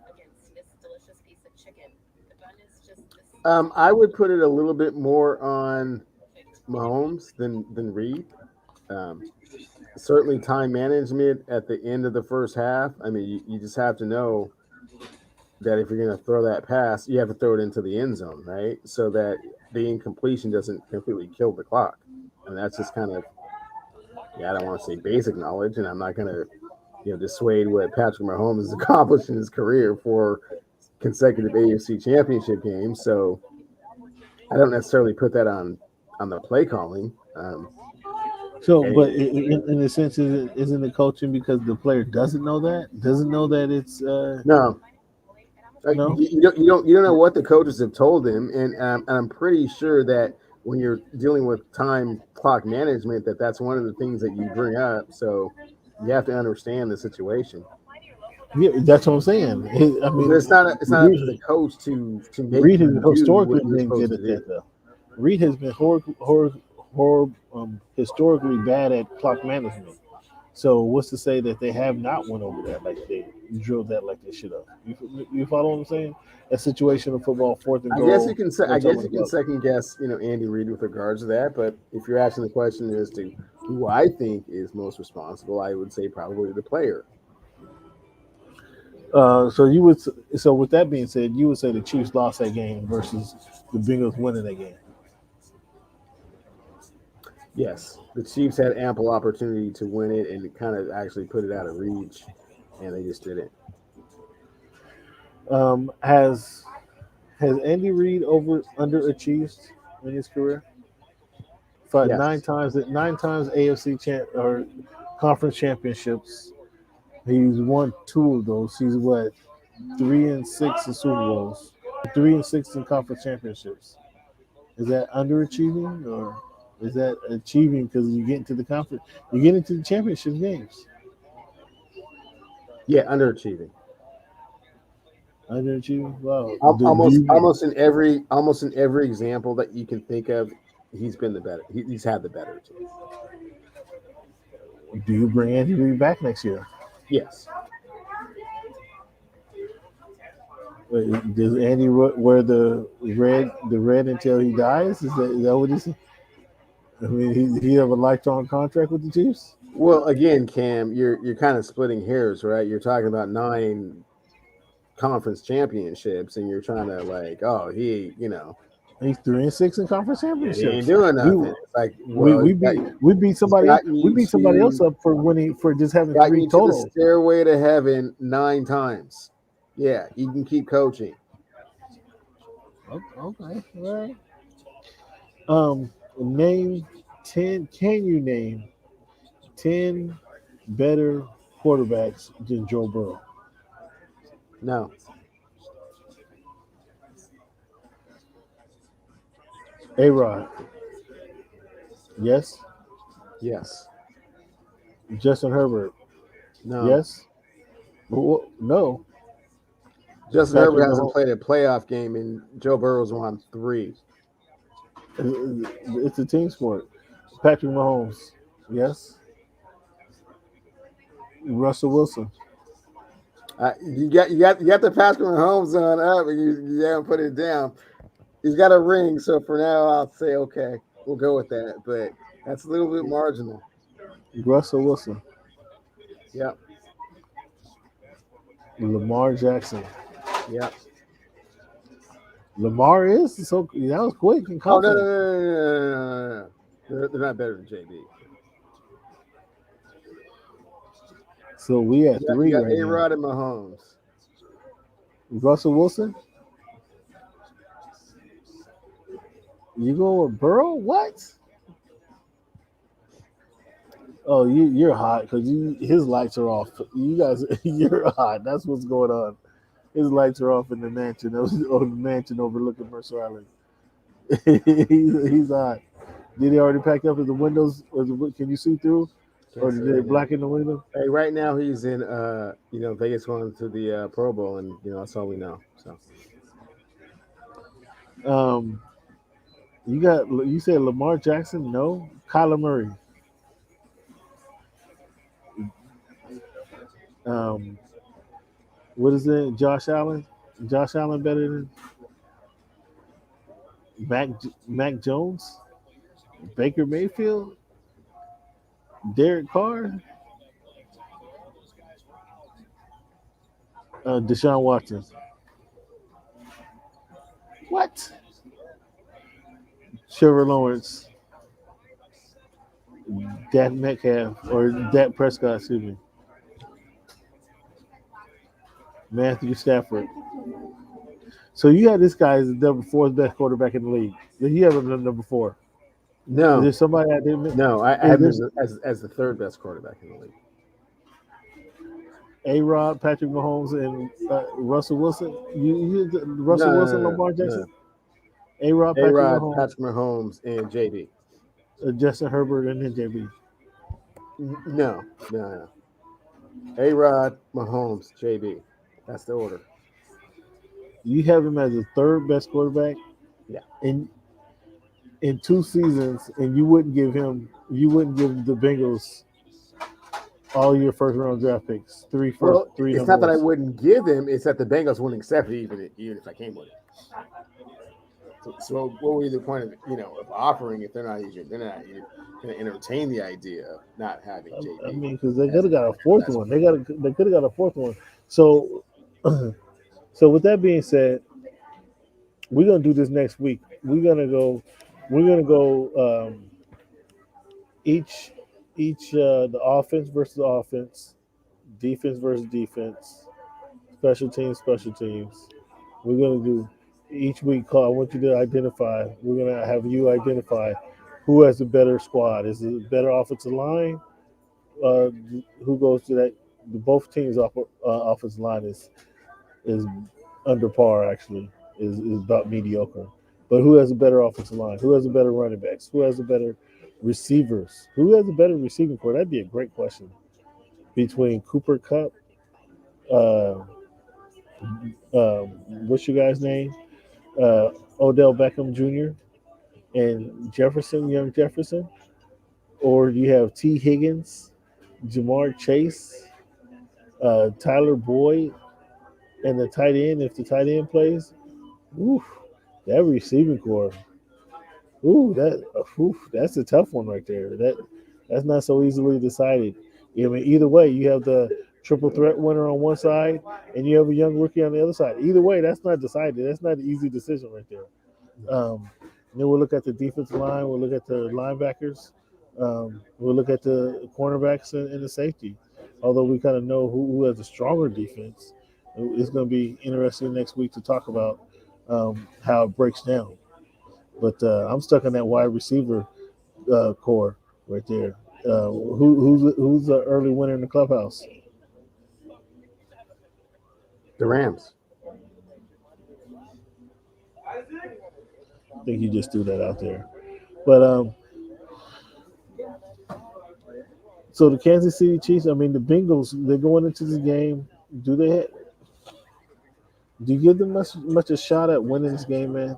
I would put it a little bit more on Mahomes than Reed. Um, Certainly, time management at the end of the first half. I mean, you just have to know that if you're going to throw that pass, you have to throw it into the end zone, right? So that the incompletion doesn't completely kill the clock. And that's just kind of, yeah, I don't want to say basic knowledge, and I'm not going to, dissuade what Patrick Mahomes has accomplished in his career for consecutive AFC championship games. So I don't necessarily put that on the play calling. So, And but in a sense, isn't it coaching because the player doesn't know that? Doesn't know that it's no, no. you don't know what the coaches have told him, and I'm pretty sure that when you're dealing with time clock management, that's one of the things that you bring up. So you have to understand the situation. Yeah, that's what I'm saying. I But mean, it's not up to the coach to make Reed has you do historically what you're been supposed good to at that, do. though. Reed has been historically bad at clock management. So what's to say that they have not went over that like they drilled that like they should have? You follow what I'm saying? A situation of football, fourth and I guess goal, you can no I time guess on you the can clock. second guess Andy Reid with regards to that, but if you're asking the question as to who I think is most responsible, I would say probably the player. So you would so with that being said, you would say the Chiefs lost that game versus the Bengals winning that game. Yes, the Chiefs had ample opportunity to win it and kind of actually put it out of reach, and they just didn't. Has Andy Reid over underachieved in his career? Fought Yes, nine times AFC champ or conference championships. He's won two of those. He's what 3-6 in Super Bowls, 3-6 in conference championships. Is that underachieving or is that achieving because you get into the conference, you get into the championship games? yeah, underachieving. Underachieving. Wow. Almost in every example that you can think of, he's been the better. He's had the better team. Do you bring Andy Reid back next year? Yes. Does Andy wear the red until he dies? Is that what he's? I mean, he have a lifetime contract with the Chiefs. Well, again, Cam, you're kind of splitting hairs, right? You're talking about 9 conference championships, and you're trying to like, oh, He's 3-6 in conference he ain't championships. doing We nothing. It's like, we well, we beat we beat he's somebody else. gotten We you beat somebody else to up for winning for just having gotten three you to the total. stairway to heaven 9 times. Yeah, you can keep coaching. Okay, all right. Name 10. Can you name 10 better quarterbacks than Joe Burrow? No, A Rod, yes. yes, Justin Herbert, no. yes. No. Justin Herbert Patrick hasn't Mahomes. played a playoff game, and Joe Burrow's won 3. It's a team sport. Patrick Mahomes, yes. Russell Wilson, You got the Patrick Mahomes on up, and you haven't put it down. He's got a ring, so for now, I'll say okay, we'll go with that. But that's a little bit marginal. Russell Wilson, Yep, Lamar Jackson. yep. Lamar is so that was quick and Oh no, no, confident. no, no, no, no, no, no. They're not better than JB. So we at You three got right A now. Rod and Mahomes. Russell Wilson, you go with Burrow? What? Oh, you're hot because his lights are off. You guys, you're hot. That's what's going on. His lights are off in the mansion, or the mansion overlooking Mercer Island. He's hot. Did he already pack up? Is the windows? Can you see through, or Can't did say they right now. blacken the window? Hey, right now he's in Vegas going to the Pro Bowl, and that's all we know. So Um, you said Lamar Jackson? No, Kyler Murray. Um, what is it? Josh Allen. Josh Allen better than Mac Mac Jones, Baker Mayfield, Derek Carr, Deshaun Watson. What? Trevor Lawrence, Dak Metcalf, or Dak Prescott, excuse me. Matthew Stafford. So you have this guy as the number fourth best quarterback in the league. You have him at number four. Is no, there somebody I didn't? no, I Is have him this as the third best quarterback in the league. A Rod, Patrick Mahomes, and Russell Wilson? No, Russell no, Wilson, no, Lamar no, Jackson, no. A Rod, A Patrick Rod, Mahomes, Patrick Mahomes, and JB. Justin Herbert, and then JB. No, no, no. A Rod, Mahomes, JB. That's the order. You have him as the third best quarterback Yeah. in in 2 seasons, and you wouldn't give the Bengals all your first round draft picks, Well, three it's number not that I ones. wouldn't give him; it's that the Bengals wouldn't accept it, even if I came with it. So what would be the point of of offering if they're not even going to entertain the idea of not having I JB mean, because they could as have a got a fourth as one. They could have got a fourth one. So, so with that being said, we're gonna do this next week. We're gonna go each the offense versus offense, defense versus defense, special teams. We're gonna do each week. Call. I want you to identify. We're gonna have you identify who has a better squad. Is it a better offensive line? Uh, who goes to that? Both teams' offensive line is under par. Actually, is about mediocre. But who has a better offensive line? Who has a better running backs? Who has a better receivers? Who has a better receiving core? That'd be a great question between Cooper Cup. Uh, what's your guy's name? Odell Beckham Jr. and Jefferson, young Jefferson, or you have T. Higgins, Jamar Chase, Tyler Boyd, and the tight end. If the tight end plays, oof, that receiving core, that's a tough one right there. That's not so easily decided. I mean, either way, you have the triple threat winner on one side, and you have a young rookie on the other side. Either way, that's not decided. That's not an easy decision right there. And then we'll look at the defensive line. We'll look at the linebackers. We'll look at the cornerbacks and the safety. Although we kind of know who has a stronger defense, it's going to be interesting next week to talk about how it breaks down. But I'm stuck on that wide receiver core right there. Who's the early winner in the clubhouse? the Rams. I think you just threw that out there. But so the Kansas City Chiefs. I mean, the Bengals. They're going into this game. Do they? Do you give them much a shot at winning this game, man?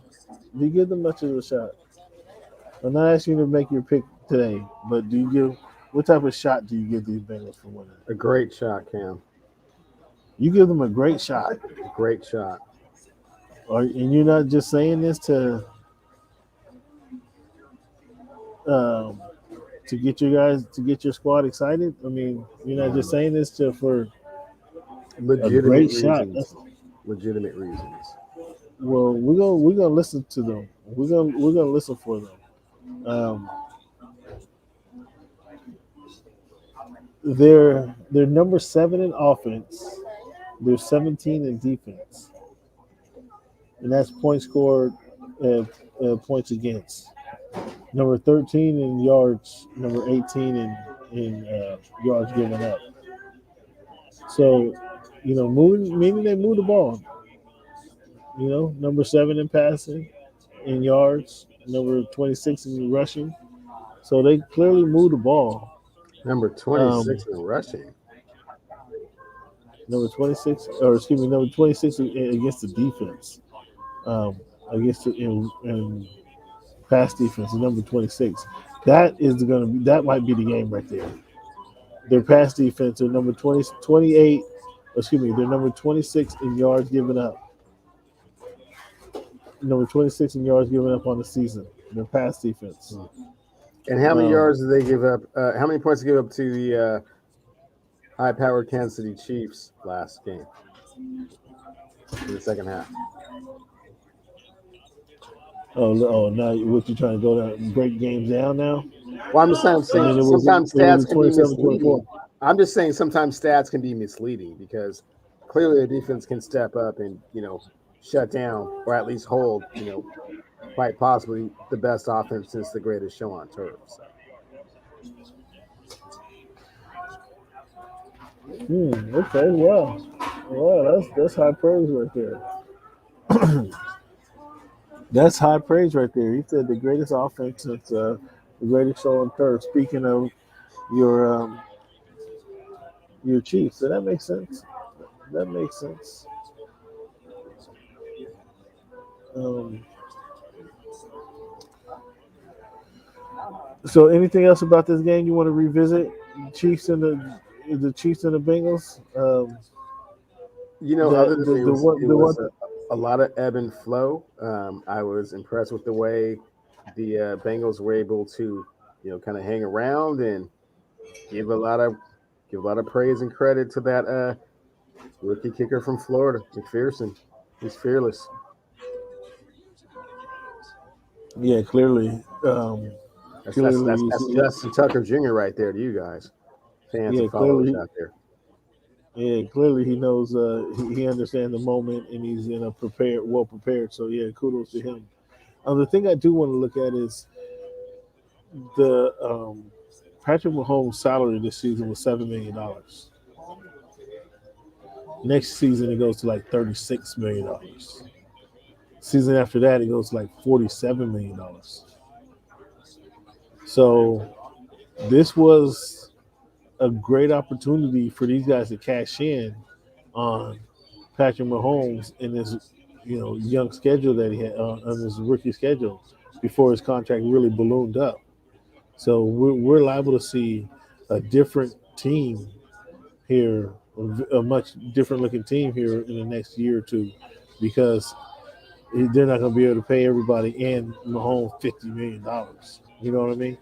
Do you give them much of a shot? I'm not asking you to make your pick today, but do you give what type of shot do you give these Bengals for winning? A great shot, Cam. You give them a great shot, A great shot. and you're not just saying this um, to get your guys to get your squad excited. I mean, you're not No, just no. saying this for a Legitimate great shot. reasons. Legitimate reasons. Well, we're gonna listen to them. We're gonna listen for them. Um, they're number 7 in offense. They're 17 in defense, and that's points scored, points against. Number 13 in yards. Number 18 in in yards given up. So, moving meaning they move the ball. Number 7 in passing, in yards, number 26 in rushing. So they clearly move the ball. Number Um, 26 in rushing. number 26, or excuse me, number 26 against the defense. Um, against the in pass defense is number 26. That might be the game right there. Their pass defense are number 20, 28. Excuse me, they're number 26 in yards given up. Number 26 in yards given up on the season. Their pass defense. And how many Um, yards did they give up? How many points did they give up to the high-powered Kansas City Chiefs last game in the second half? now what you trying to go down and break games down now? Well, I'm just saying, I mean, sometimes it was stats a can be 27-24. misleading. I'm just saying sometimes stats can be misleading because clearly the defense can step up and shut down or at least hold quite possibly the best offense since the greatest show on turf. So. Okay, well, that's high praise right there. That's high praise right there. He said the greatest offense since the greatest show on turf. Speaking of your your Chiefs, so that makes sense. That makes sense. Um, so, anything else about this game you want to revisit? Chiefs and the Chiefs and the Bengals. That Other than the one it the one. was a lot of ebb and flow. I was impressed with the way the Bengals were able to, kind of hang around and give a lot of praise and credit to that rookie kicker from Florida, McPherson. He's fearless. Yeah, clearly. That's that's Clearly, that's, that's Justin Tucker Jr. right there to you guys, fans yeah, and followers clearly, out there. yeah, clearly he knows. He understands the moment, and he's well prepared. So yeah, kudos to him. The thing I do want to look at is the Patrick Mahomes' salary this season was $7 million. Next season it goes to like $36 million. Season after that it goes to like $47 million. So this was a great opportunity for these guys to cash in on Patrick Mahomes in his young schedule that he had on his rookie schedule before his contract really ballooned up. So we're liable to see a different team here, a much different looking team here in the next year or two, because they're not going to be able to pay everybody and Mahomes $50 million. You know what I mean?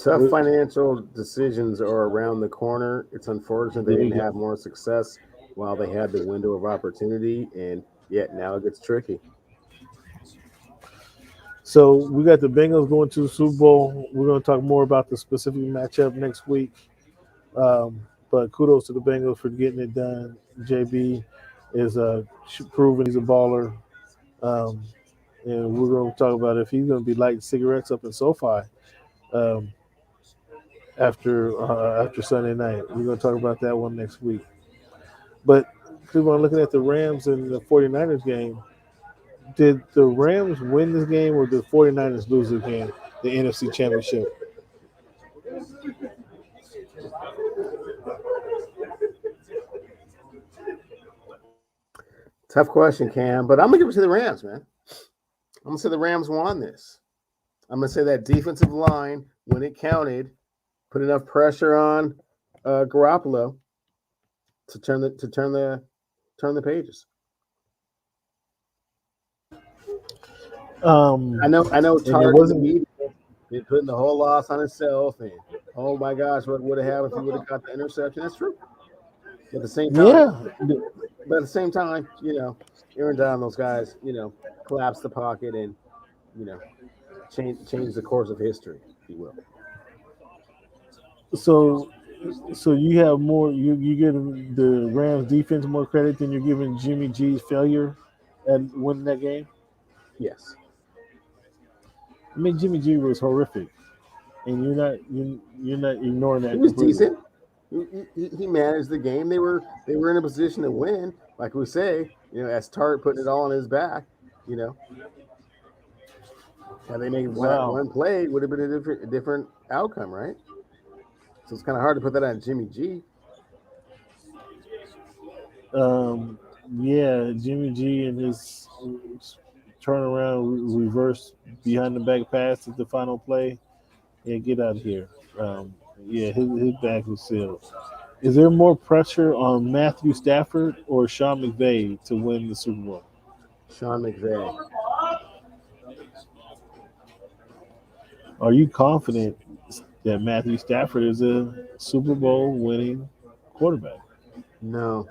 Tough financial decisions are around the corner. It's unfortunate they There didn't you have go. more success while they had the window of opportunity, and yet now it gets tricky. So we got the Bengals going to the Super Bowl. We're going to talk more about the specific matchup next week. But kudos to the Bengals for getting it done. JB is proven he's a baller. Um, and we're going to talk about if he's going to be lighting cigarettes up in SoFi um, after Sunday night. We're going to talk about that one next week. But because we're looking at the Rams and the 49ers game, did the Rams win this game or did the 49ers lose the game, the NFC Championship? Tough question, Cam, but I'm gonna give it to the Rams, man. I'm gonna say the Rams won this. I'm gonna say that defensive line, when it counted, put enough pressure on Garoppolo to turn the pages. Um, I know. and it Target the wasn't. media been putting the whole loss on himself, and oh my gosh, what would have happened if he would have got the interception? That's true. But at the same time, Yeah. Aaron Donald, those guys, collapse the pocket and you know change the course of history, if you will. So, so you have more. You giving the Rams defense more credit than you're giving Jimmy G's failure at winning that game. Yes. I mean, Jimmy G was horrific. and you're not ignoring He that was completely. decent. He managed the game. They were in a position to win, like we say. As Tart putting it all on his back. You know, had they made that Wow. one play, it would have been a different outcome, right? So it's kind of hard to put that on Jimmy G. Um, yeah, Jimmy G and his turnaround reverse behind the back pass at the final play. Yeah, get out of here. Yeah, his back was sealed. Is there more pressure on Matthew Stafford or Sean McVay to win the Super Bowl? Sean McVay. Are you confident that Matthew Stafford is a Super Bowl winning quarterback? No.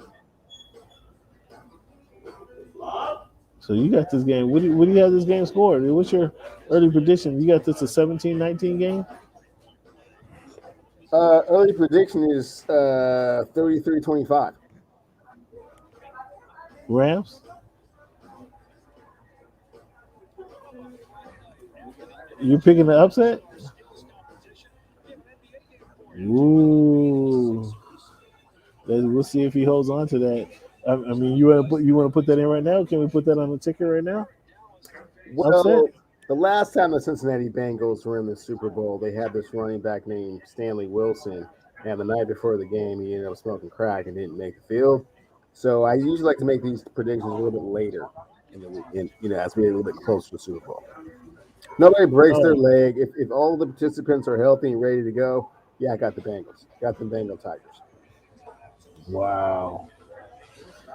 So you got this game. What do you have this game scored? What's your early prediction? You got this a 17-19 game? Early prediction is 33-25. Rams? You picking the upset? Ooh. We'll see if he holds on to that. I mean, you want to put that in right now? Can we put that on the ticker right now? Upset? Well, the last time the Cincinnati Bengals were in the Super Bowl, they had this running back named Stanley Wilson, and the night before the game, he ended up smoking crack and didn't make the field. So I usually like to make these predictions a little bit later in the week, as we get a little bit closer to the Super Bowl. Nobody breaks their Oh, leg. If all the participants are healthy and ready to go, yeah, I got the Bengals. Got the Bengal Tigers. wow.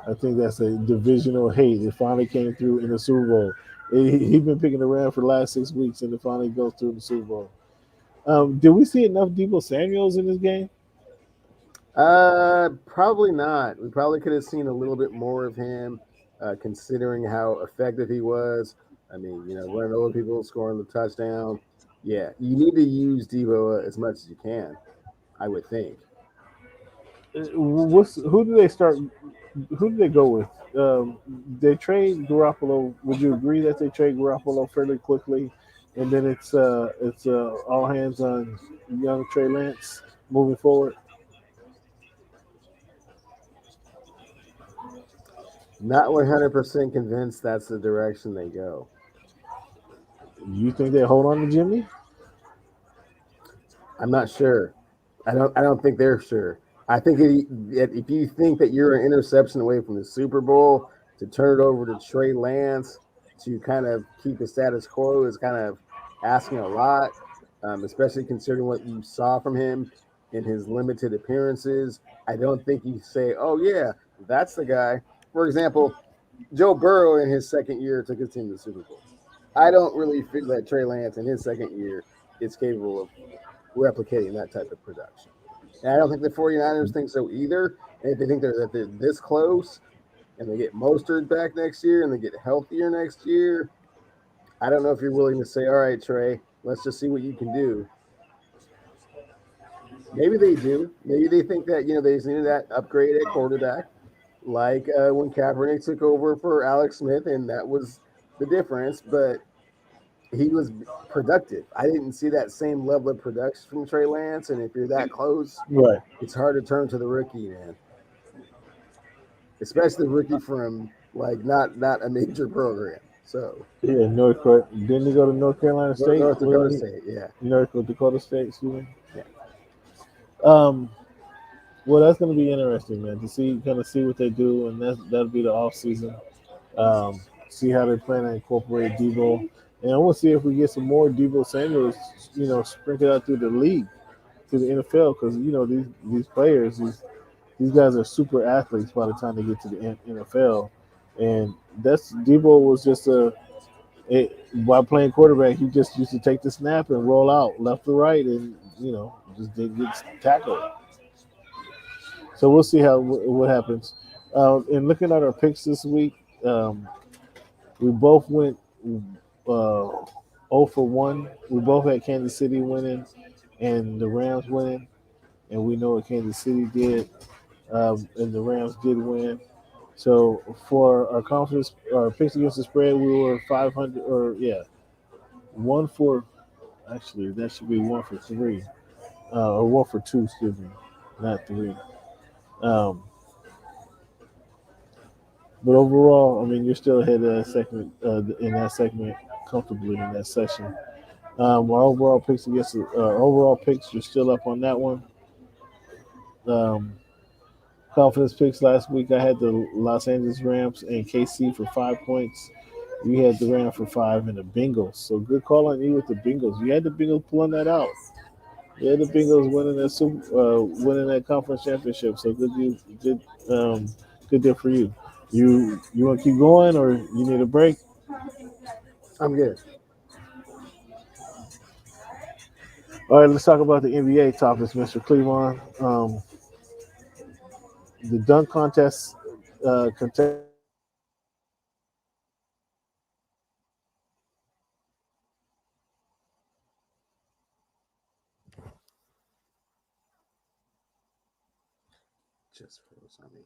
I think that's a divisional hate. It finally came through in the Super Bowl. He's been picking around for the last 6 weeks, and it finally goes through in the Super Bowl. Did we see enough Debo Samuels in this game? Probably not. We probably could have seen a little bit more of him, considering how effective he was. I mean, running over people, scoring the touchdown. Yeah, you need to use Debo as much as you can. I would think. Who do they start? Who do they go with? They trade Garoppolo. Would you agree that they trade Garoppolo fairly quickly, and then it's all hands on young Trey Lance moving forward? Not 100% convinced that's the direction they go. You think they hold on to Jimmy? I'm not sure. I don't think they're sure. I think if you think that you're an interception away from the Super Bowl, to turn it over to Trey Lance to kind of keep the status quo is kind of asking a lot, especially considering what you saw from him in his limited appearances. I don't think you say, "Oh yeah, that's the guy." For example, Joe Burrow in his second year took his team to the Super Bowl. I don't really feel that Trey Lance in his second year is capable of replicating that type of production. And I don't think the 49ers think so either. And if they think that they're this close and they get Mostert back next year and they get healthier next year, I don't know if you're willing to say, all right, Trey, let's just see what you can do. Maybe they do. Maybe they think that, they just needed that upgrade at quarterback, like when Kaepernick took over for Alex Smith, and that was the difference. But he was productive. I didn't see that same level of production from Trey Lance. And if you're that close, Right. it's hard to turn to the rookie, man. Especially the rookie from like not a major program. So Yeah, North Carolina. Didn't he go to North Carolina State? North Dakota State, yeah, North Dakota State, excuse me. yeah. Um, well, that's going to be interesting, man, to see what they do, and that'll be the off season. Um, see how they plan to incorporate Debo, and I want to see if we get some more Debo Samuels, sprinkled out through the league, through the NFL, because these players, these guys are super athletes by the time they get to the NFL, and that's Debo was just while playing quarterback, he just used to take the snap and roll out left to right, and just didn't get tackled. So we'll see what happens. And looking at our picks this week, we both went 0 for 1. We both had Kansas City winning and the Rams winning, and we know what Kansas City did, and the Rams did win. So for our conference, our picks against the spread, we were 500, or yeah, 1 for Actually, that should be 1 for 3, or 1 for 2. Excuse me, not 3. Um, but overall, I mean, you're still ahead of that segment in that segment comfortably in that session. Our overall picks, you're still up on that one. Um, Confidence picks last week. I had the Los Angeles Rams and KC for 5 points. You had the Rams for 5 and the Bengals. So good call on you with the Bengals. You had the Bengals pulling that out. You had the Bengals winning that conference championship. So um, good deal for you. You want to keep going or you need a break? I'm good. All right, let's talk about the NBA topics, Mr. Cleveland. The dunk contest contestants are going to be Just froze on me.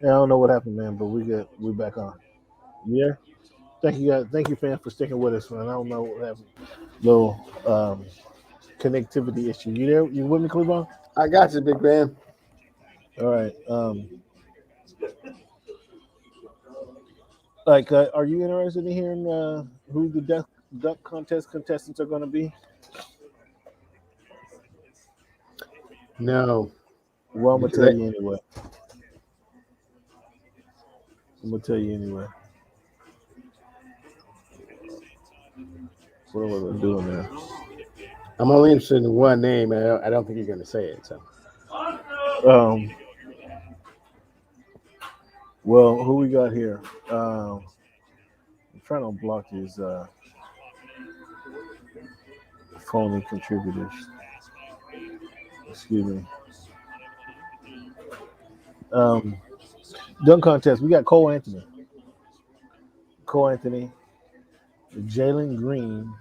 Yeah, I don't know what happened, man, but we back on. Yeah. Thank you guys. Thank you, fans, for sticking with us, man. I don't know what happened. Little connectivity issue. You there? You with me, Cleveland? I got you, big man. All right. Are you interested in hearing who the duck contest contestants are going to be? No, Well, I'm gonna because tell you anyway. I'm gonna tell you anyway. What was I doing there? I'm only interested in one name, and I don't think you're going to say it. So Um, well, who we got here? I'm trying to block these phony contributors. Excuse me. Um, Dunk contest. We got Cole Anthony, Jalen Green,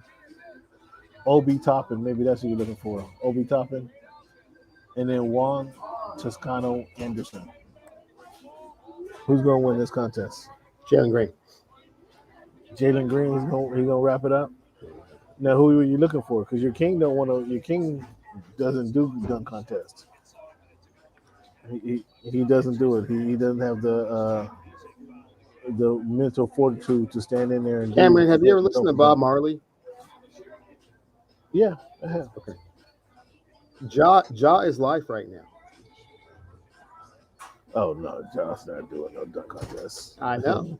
Obi Toppin. Maybe that's who you're looking for. Obi Toppin, and then Juan Toscano Anderson. Who's going to win this contest? Jalen Green. Jalen Green. He's gonna wrap it up. Now, who are you looking for? Because your king don't want to. Your king doesn't do dunk contest. He doesn't do it. He doesn't have the mental fortitude to stand in there and do Cameron, have you ever listened to dunk. Bob Marley? Yeah, Okay. Ja is life right now. Oh no, Josh not doing no dunk contest. I know.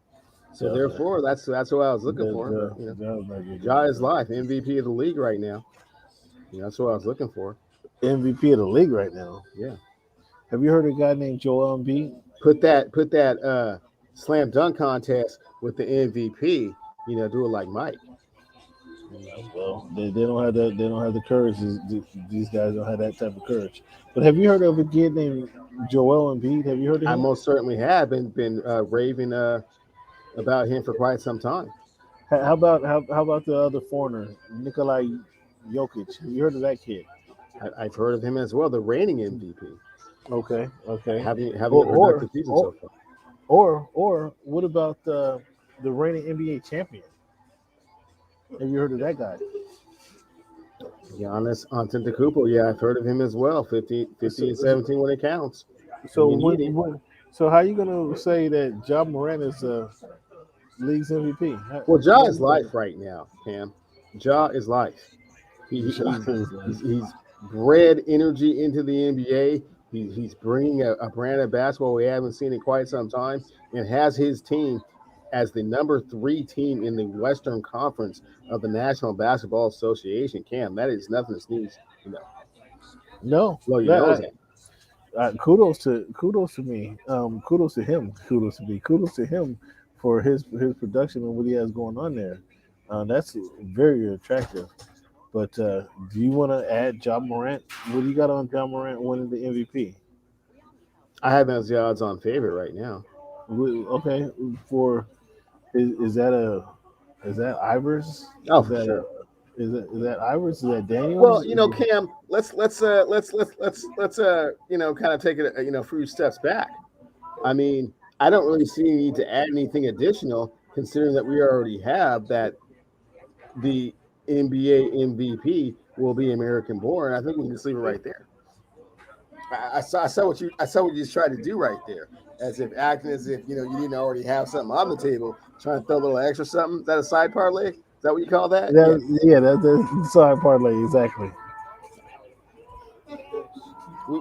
So Josh not. therefore, that's what I was looking for. But Josh not gonna do Ja no is dunk. life, MVP of the league right now. That's what I was looking for. MVP of the league right now. Yeah. Have you heard of a guy named Joel Embiid? Put that slam dunk contest with the MVP. Do it like Mike. Well, they don't have that. They don't have the courage. These guys don't have that type of courage. But have you heard of a kid named Joel Embiid? Have you heard of I him? most certainly have been raving about him for quite some time. How about the other foreigner, Nikolai Jokic? Have you heard of that kid? I've heard of him as well, the reigning MVP, Okay, okay. having Or a productive or season or so far. or what about the reigning NBA champion? Have you heard of that guy? Giannis Antetokounmpo, yeah, I've heard of him as well. 50 So, and 17 when it counts. When so you need him. so how you gonna say that John Moran is league's MVP? Well, Ja What are is you talking? life right now, Cam. Ja is life. John is He's bred energy into the NBA. He's bringing a brand of basketball we haven't seen in quite some time, and has his team as the number 3 team in the Western Conference of the National Basketball Association. Cam, that is nothing to sneeze. no Blow your that nose at. kudos to me. Kudos to him. Kudos to me. Kudos to him for his production and what he has going on there. That's very attractive. But do you want to add John Morant? What do you got on John Morant winning the MVP? I have him as the odds-on favorite right now. Okay, for is that Ivers? Oh, Is for that sure. is that Ivers? Is that Well, Daniels? Cam, let's kind of take it a few steps back. I mean, I don't really see any need to add anything additional, considering that we already have that the NBA MVP will be American born. I think we can just leave it right there. I saw what you just tried to do right there, as if acting as if you didn't already have something on the table, trying to throw a little extra something. Is that a side parlay? Is that what you call that? Yeah. Yeah, that's the side parlay exactly.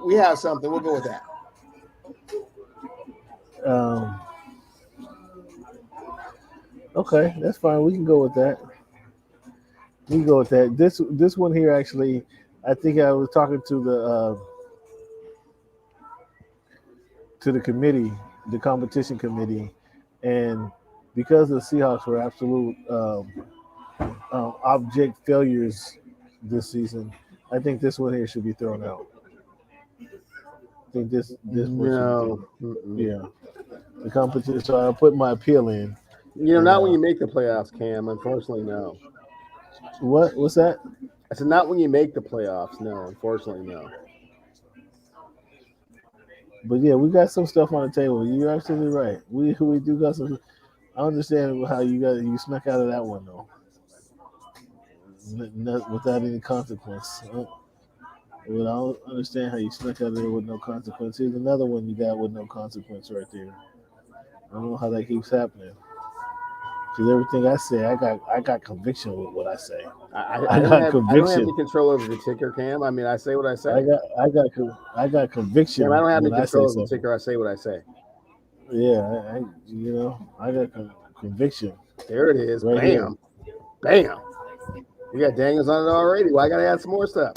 We have something. We'll go with that. Um, okay, that's fine. We can go with that. We can go with that. This one here actually, I think I was talking to the committee, the competition committee, and because the Seahawks were absolute object failures this season, I think this one here should be thrown out. I think this one should be thrown No. out. Mm-mm. Yeah, the competition. So I put my appeal in, and Not when you make the playoffs, Cam. Unfortunately, no. what's that? I said not when you make the playoffs. No, unfortunately, no. But yeah, we got some stuff on the table. You're absolutely right. We do got some. I understand how you snuck out of that one though, without any consequence. But I don't understand how you snuck out of there with no consequence. Here's another one you got with no consequence right there. I don't know how that keeps happening. Because everything I say, I got conviction with what I say. I got I don't have conviction. any control over the ticker, Cam. I mean, I say what I I say. got I got I got Cam, I conviction don't have any when I say control over the something. ticker. I say what I say. Yeah, I got conviction There it is. right here. Bam, bam. We got Daniels on it already. Well, I got to add some more stuff.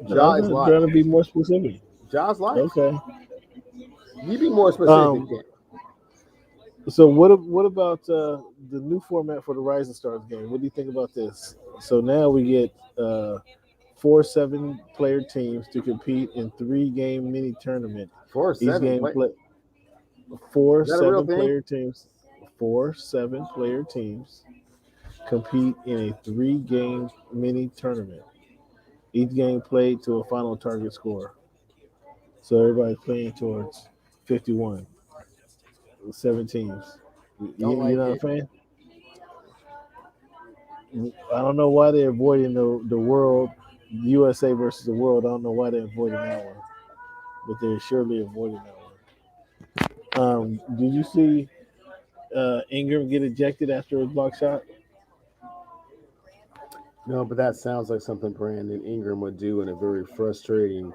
I'm Jaw is life. trying to be more specific. Jaw's life. Okay. You be more specific, Um. Cam. So what about the new format for the Rising Stars game? What do you think about this? So now we get 4 7-player teams to compete in 3 game mini tournament. Four Each seven. game Play. play four Is that a real seven thing? player teams. 4 7-player teams compete in a 3 game mini tournament. Each game played to a final target score. So everybody's playing towards 51. 7 teams. Don't You like know it. what I'm saying? I don't know why they're avoiding the world, USA versus the world. I don't know why they're avoiding that one, but they're surely avoiding that one. Did you see Ingram get ejected after his block shot? No, but that sounds like something Brandon Ingram would do in a very frustrating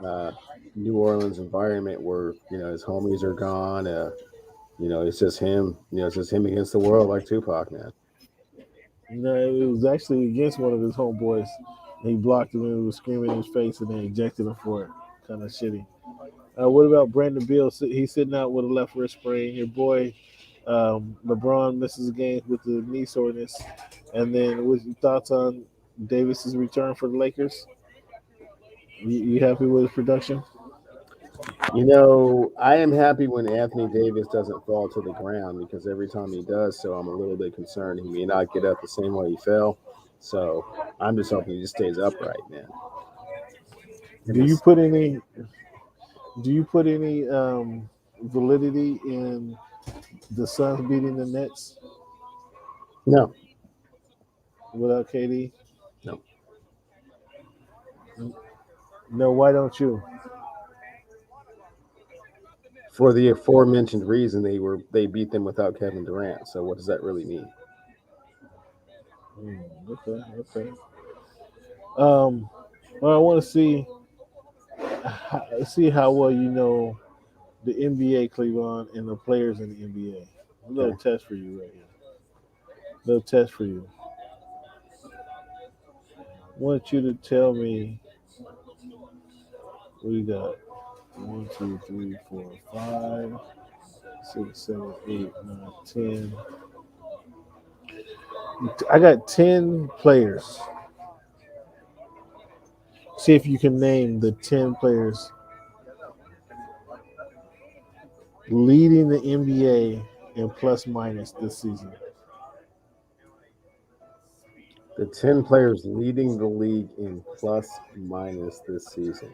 uh, New Orleans environment where his homies are gone. It's just him. It's just him against the world, like Tupac, man. No, it was actually against one of his homeboys. And he blocked him and was screaming in his face and then ejected him for it. Kind of shitty. What about Brandon Beal? He's sitting out with a left wrist sprain. Your boy LeBron misses games with the knee soreness. And then, what's your thoughts on Davis's return for the Lakers? You happy with his production? I am happy when Anthony Davis doesn't fall to the ground because every time he does so, I'm a little bit concerned he may not get up the same way he fell. So I'm just hoping he just stays upright, man. And Do you this, put any? Do you put any validity in the Suns beating the Nets no, without KD? no. No, why don't you? For the aforementioned reason, they beat them without Kevin Durant. So what does that really mean? Okay, okay. Well, I want to see how well you know the NBA, Cleveland, and the players in the NBA. A little Okay. test for you right here. A little test for you. I want you to tell me what you got. One, two, three, four, five, six, seven, eight, nine, 10. I got 10 players. See if you can name the 10 players leading the NBA in plus minus this season. The 10 players leading the league in plus minus this season.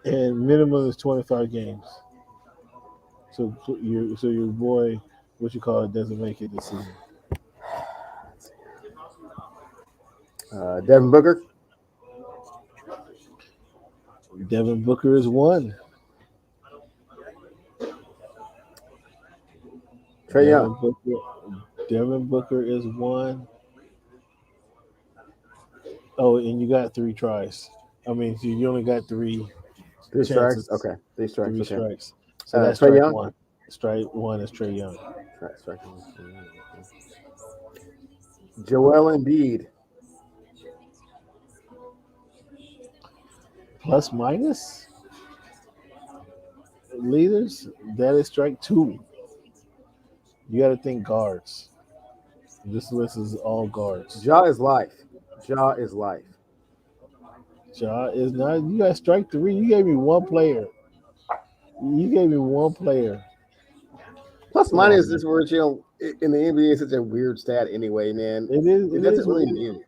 And minimum is 25 games. So your boy, what you call it, doesn't make it this season. Devin Booker, Devin Booker is one. Trey Young, Devin Booker. Devin Booker is one. Oh, and you got three tries. I mean, you only got three 3 strikes. chances, Okay, 3 strikes. three Okay. strikes. So that's Trey strike Young, one. Strike one is Trey Young. strike one. Okay. Joel Embiid, Plus minus leaders, that is strike two. You got to think guards. This list is all guards. Ja is life. Ja is life. Ja is not. You got strike three. You gave me one player. You gave me one player. Plus Come on, minus man. is where in the NBA is such a weird stat anyway, man. It is. It It doesn't is. really mean anything.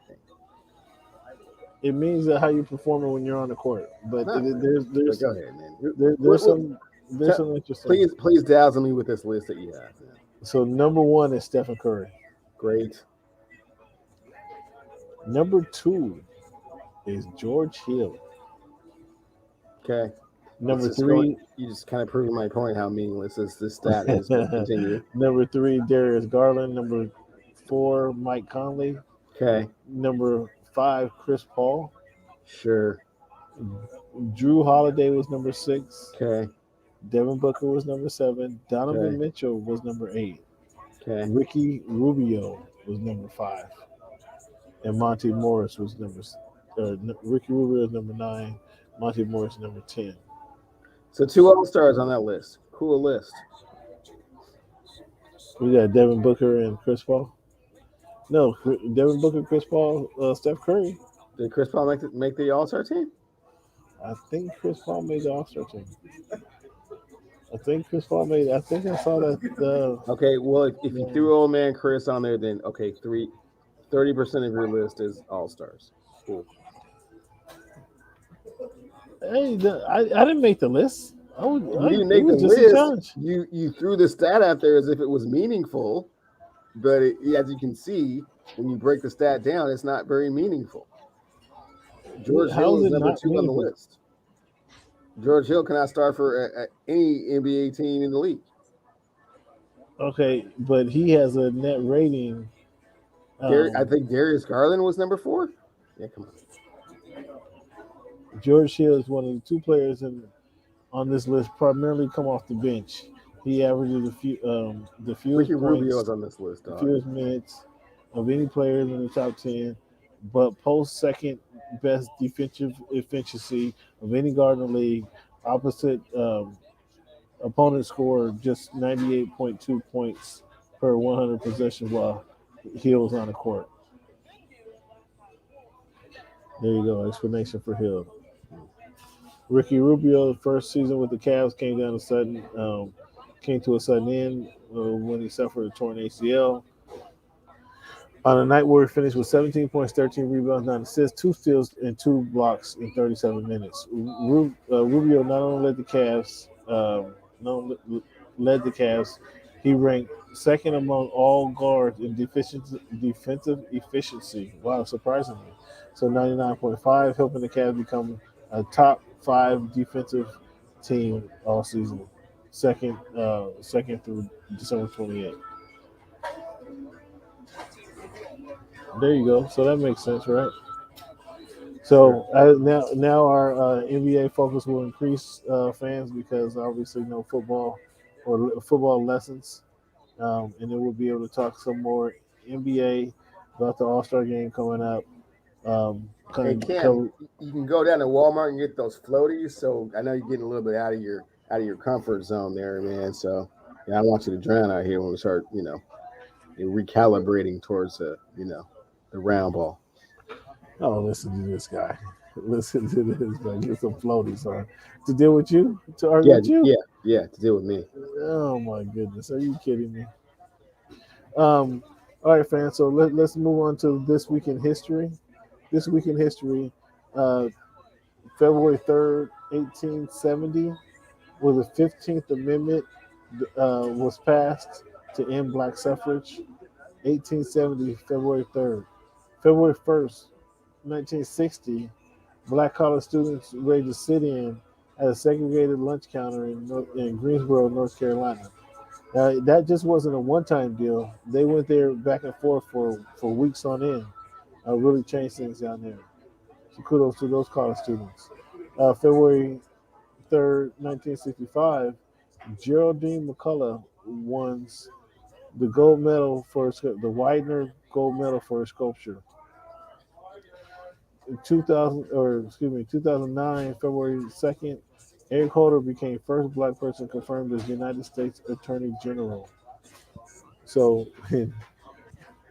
It means that how you performing when you're on the court. But Not really. there's But there's go ahead, man. there's some there's some interesting. Please dazzle me with this list that you have, man. So number one is Stephen Curry. Great. Number two is George Hill. Okay. It's Number just going. three, You just kind of proving my point how meaningless this stat is. But continue. number three, Darius Garland. Number four, Mike Conley. Okay. Number five, Chris Paul. Sure. Drew Holiday was number six. Okay. Devin Booker was number seven. Donovan Okay. Mitchell was number eight. Okay. Ricky Rubio was number five. And Monty Morris was Ricky Rubio is number nine. Monty Morris number 10. So 2 All-Stars on that list. Cool list. We got Devin Booker and Chris Paul. No, Devin Booker, Chris Paul, Steph Curry. Did Chris Paul make the All-Star team? I think Chris Paul made the All Star team. I think Chris Paul made. I think I saw that. Okay. Well, if you Yeah. threw old man Chris on there, then okay, 30% of your list is All-Stars. Cool. Hey, I didn't make the list. You didn't It make the was just a list. challenge. You threw the stat out there as if it was meaningful, but as you can see, when you break the stat down, it's not very meaningful. George How Hill is is it number not 2 on the meaningful? list. George Hill cannot start for any NBA team in the league. Okay, but he has a net rating I Um, think Darius Garland was number 4. Yeah, come on. George Hill is one of the two players on this list primarily come off the bench. He averages the Ricky fewest Rubio points, is on this list, the dog. fewest minutes of any players in the top 10, but post second best defensive efficiency of any guard in the league. Opposite opponent score just 98.2 points per 100 possessions while Hill was on the court. There you go. Explanation for Hill. Ricky Rubio, first season with the Cavs, came to a sudden end when he suffered a torn ACL. On a night where he finished with 17 points, 13 rebounds, 9 assists, 2 steals, and 2 blocks in 37 minutes. Rubio not only led the Cavs, he ranked second among all guards in defensive efficiency. Wow, surprisingly. So 99.5, helping the Cavs become a top 5 defensive team all season. Second through December 28th. There you go. So that makes sense, right? Sure. So now our NBA focus will increase fans because obviously no football or football lessons, and then we'll be able to talk some more NBA about the All Star game coming up. Hey Kind of Cam, cover. you can go down to Walmart and get those floaties. So I know you're getting a little bit out of your comfort zone there, man. So yeah, I want you to drown out here when we start, recalibrating towards the round ball. Oh, listen to this guy. Listen to this guy. Get some floaties on to deal with you to argue Yeah, with you. yeah, yeah. To deal with me. Oh my goodness, are you kidding me? Um, all right, fans. So let's move on to this week in history. This week in history, uh, February 3rd, 1870, where the 15th Amendment was passed to end black suffrage. 1870, February 3rd. February 1st, 1960, black college students raided a sit-in at a segregated lunch counter in Greensboro, North Carolina. That just wasn't a one-time deal. They went there back and forth for weeks on end. Really changed things down there. So kudos to those college students. February 3rd, 1965, Geraldine McCullough won the gold medal the Widener gold medal for her sculpture. In 2009, February 2nd, Eric Holder became first black person confirmed as United States Attorney General. So in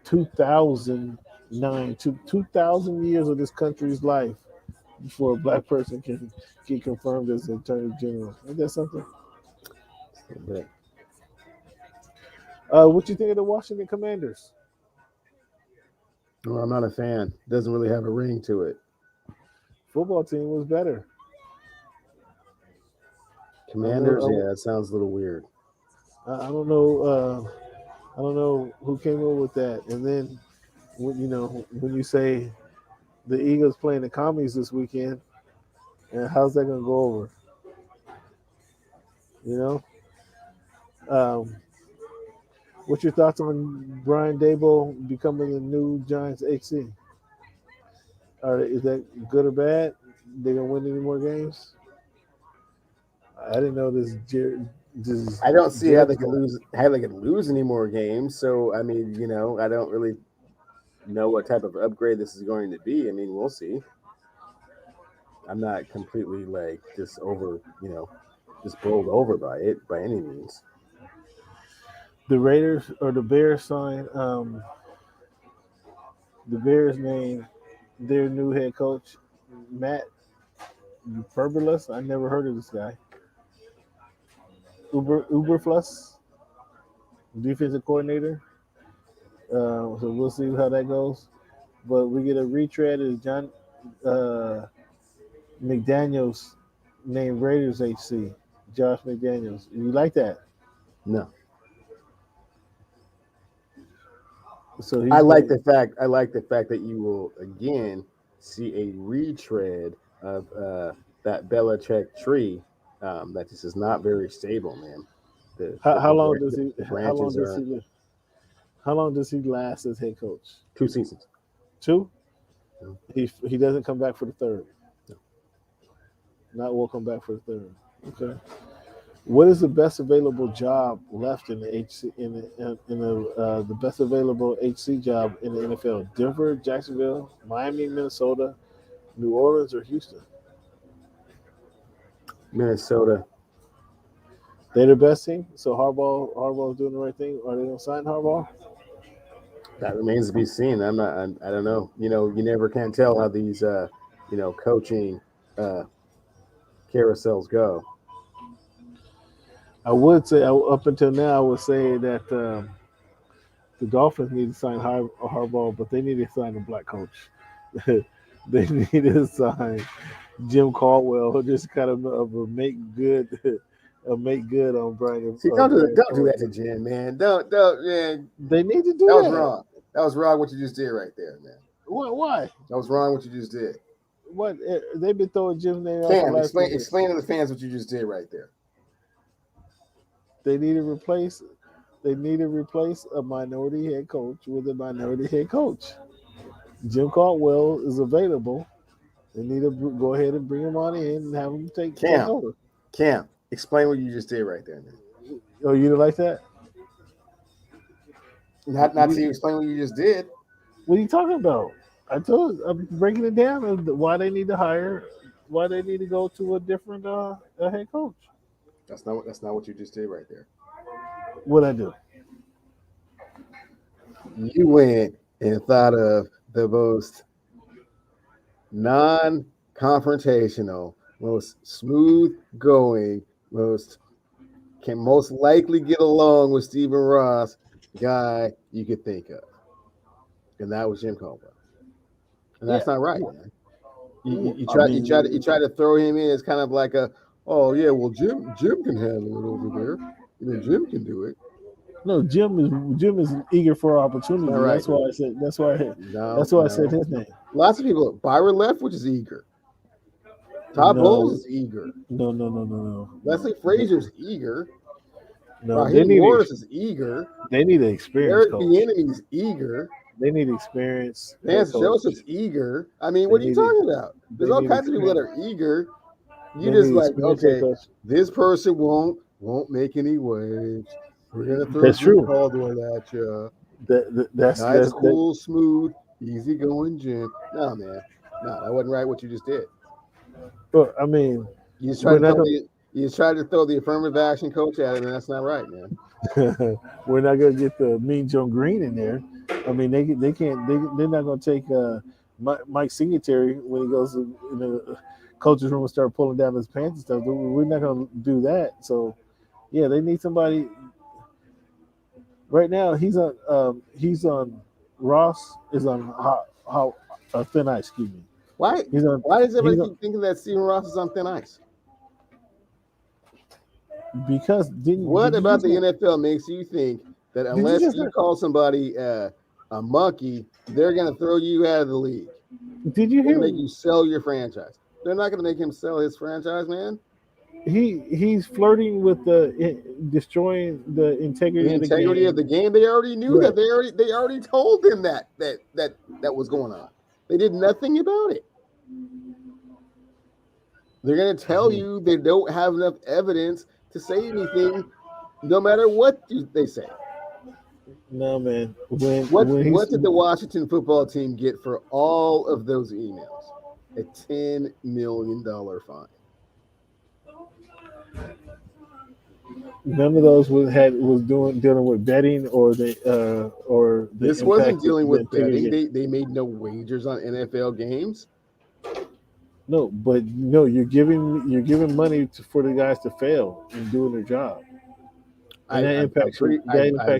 2009, 2,000 years of this country's life before a black person can get confirmed as Attorney General. Ain't that something? But What you think of the Washington Commanders? well, I'm not a fan. Doesn't really have a ring to it. Football team was better. I don't Commanders, know. yeah, that sounds a little weird. I don't know. I don't know who came up with that. And then when you say the Eagles playing the Commies this weekend, and how's that going to go over? You know, um, what's your thoughts on Brian Dable becoming the new Giants AC? Is that good or bad? They gonna win any more games? I didn't know this I don't see how Jets they could guy. lose any more games. So I mean, I don't really know what type of upgrade this is going to be. I mean, we'll see. I'm not completely like just bowled over by it by any means. The Raiders or the Bears signed the Bears named their new head coach Matt Perbulas. I never heard of this guy. Uberflus, defensive coordinator. So we'll see how that goes. But we get a retread as John uh, McDaniels named Raiders HC. Josh McDaniels. You like that? No, So he's going. I like the fact that you will again see a retread of that Belichick tree. That is not very stable, man. The How, the, how long bra- does he? the How long branches does he are live? How long does he last as head coach? 2 seasons. 2. No. He doesn't come back for the third. No. Not will come back for the third. Okay. What is the best available job left in the HC the best available HC job in the NFL? Denver, Jacksonville, Miami, Minnesota, New Orleans, or Houston? Minnesota. They're the best team. So Harbaugh's doing the right thing. Are they gonna sign Harbaugh? That remains to be seen. I don't know. You never can tell how these coaching carousels go. I would say up until now, I would say that the Dolphins need to sign Harbaugh, but they need to sign a black coach. They need to sign Jim Caldwell, just kind of a make good, a make good on Brian. See, Brian don't do that to Flores. Jim, man. Don't, man. They need to do That was that. wrong. That was wrong. What you just did right there, man. Why? That was wrong. What you just did. What they've been throwing Jim's name out for Cam, the last 2 years. explain to the fans what you just did right there. They need to replace. They need to replace a minority head coach with a minority head coach. Jim Caldwell is available. They need to go ahead and bring him on in and have him take over. Cam, explain what you just did right there, man. Oh, you didn't like that? Not to explain what you just did. What are you talking about? I'm breaking it down of why they need to hire, why they need to go to a different head coach. That's not what you just did right there. What I do? You went and thought of the most non-confrontational, most smooth-going, most likely get along with Stephen Ross guy you could think of, and that was Jim Caldwell. And that's not right, man. You try to throw him in as kind of like a, oh yeah, well Jim can handle it over there. Jim can do it. No, Jim is eager for opportunity. Right. That's why I said I said his name. Lots of people. Byron Leftwich is eager. Todd Bowles is eager. No. Leslie Frazier's eager. No, Raheem Morris is eager. They need an experience. Eric coach. Bieniemy's eager. They need experience. Vance Joseph's eager. I mean, what are you talking about? There's all kinds of people that are eager. You just like, okay, this person won't make any waves. We're gonna throw Jim Caldwell at you. That's cool, smooth, easy going, Jim. No, man, no, that wasn't right. What you just did. Well, I mean, you just tried to throw the affirmative action coach at him, and that's not right, man. We're not gonna get the Mean Joe Green in there. I mean, they're not gonna take Mike Singletary when he goes in the coach's room and start pulling down his pants and stuff. We're not gonna do that. So, yeah, they need somebody. Right now, he's on Ross is on how thin ice. Excuse me. Why does everybody keep thinking that Stephen Ross is on thin ice? Because what about the NFL makes you think that unless you call somebody a monkey, they're going to throw you out of the league? Did you hear? Make you sell your franchise? They're not going to make him sell his franchise, man. He's flirting with destroying the integrity of the game. They already knew that. They already told him that was going on. They did nothing about it. They're going to tell you they don't have enough evidence to say anything, no matter what they say. No, man. What did the Washington football team get for all of those emails? A $10 million fine. None of those was dealing with betting or this wasn't dealing with betting. They made no wagers on NFL games. No, but no, you're giving money for the guys to fail in doing their job. And that impacts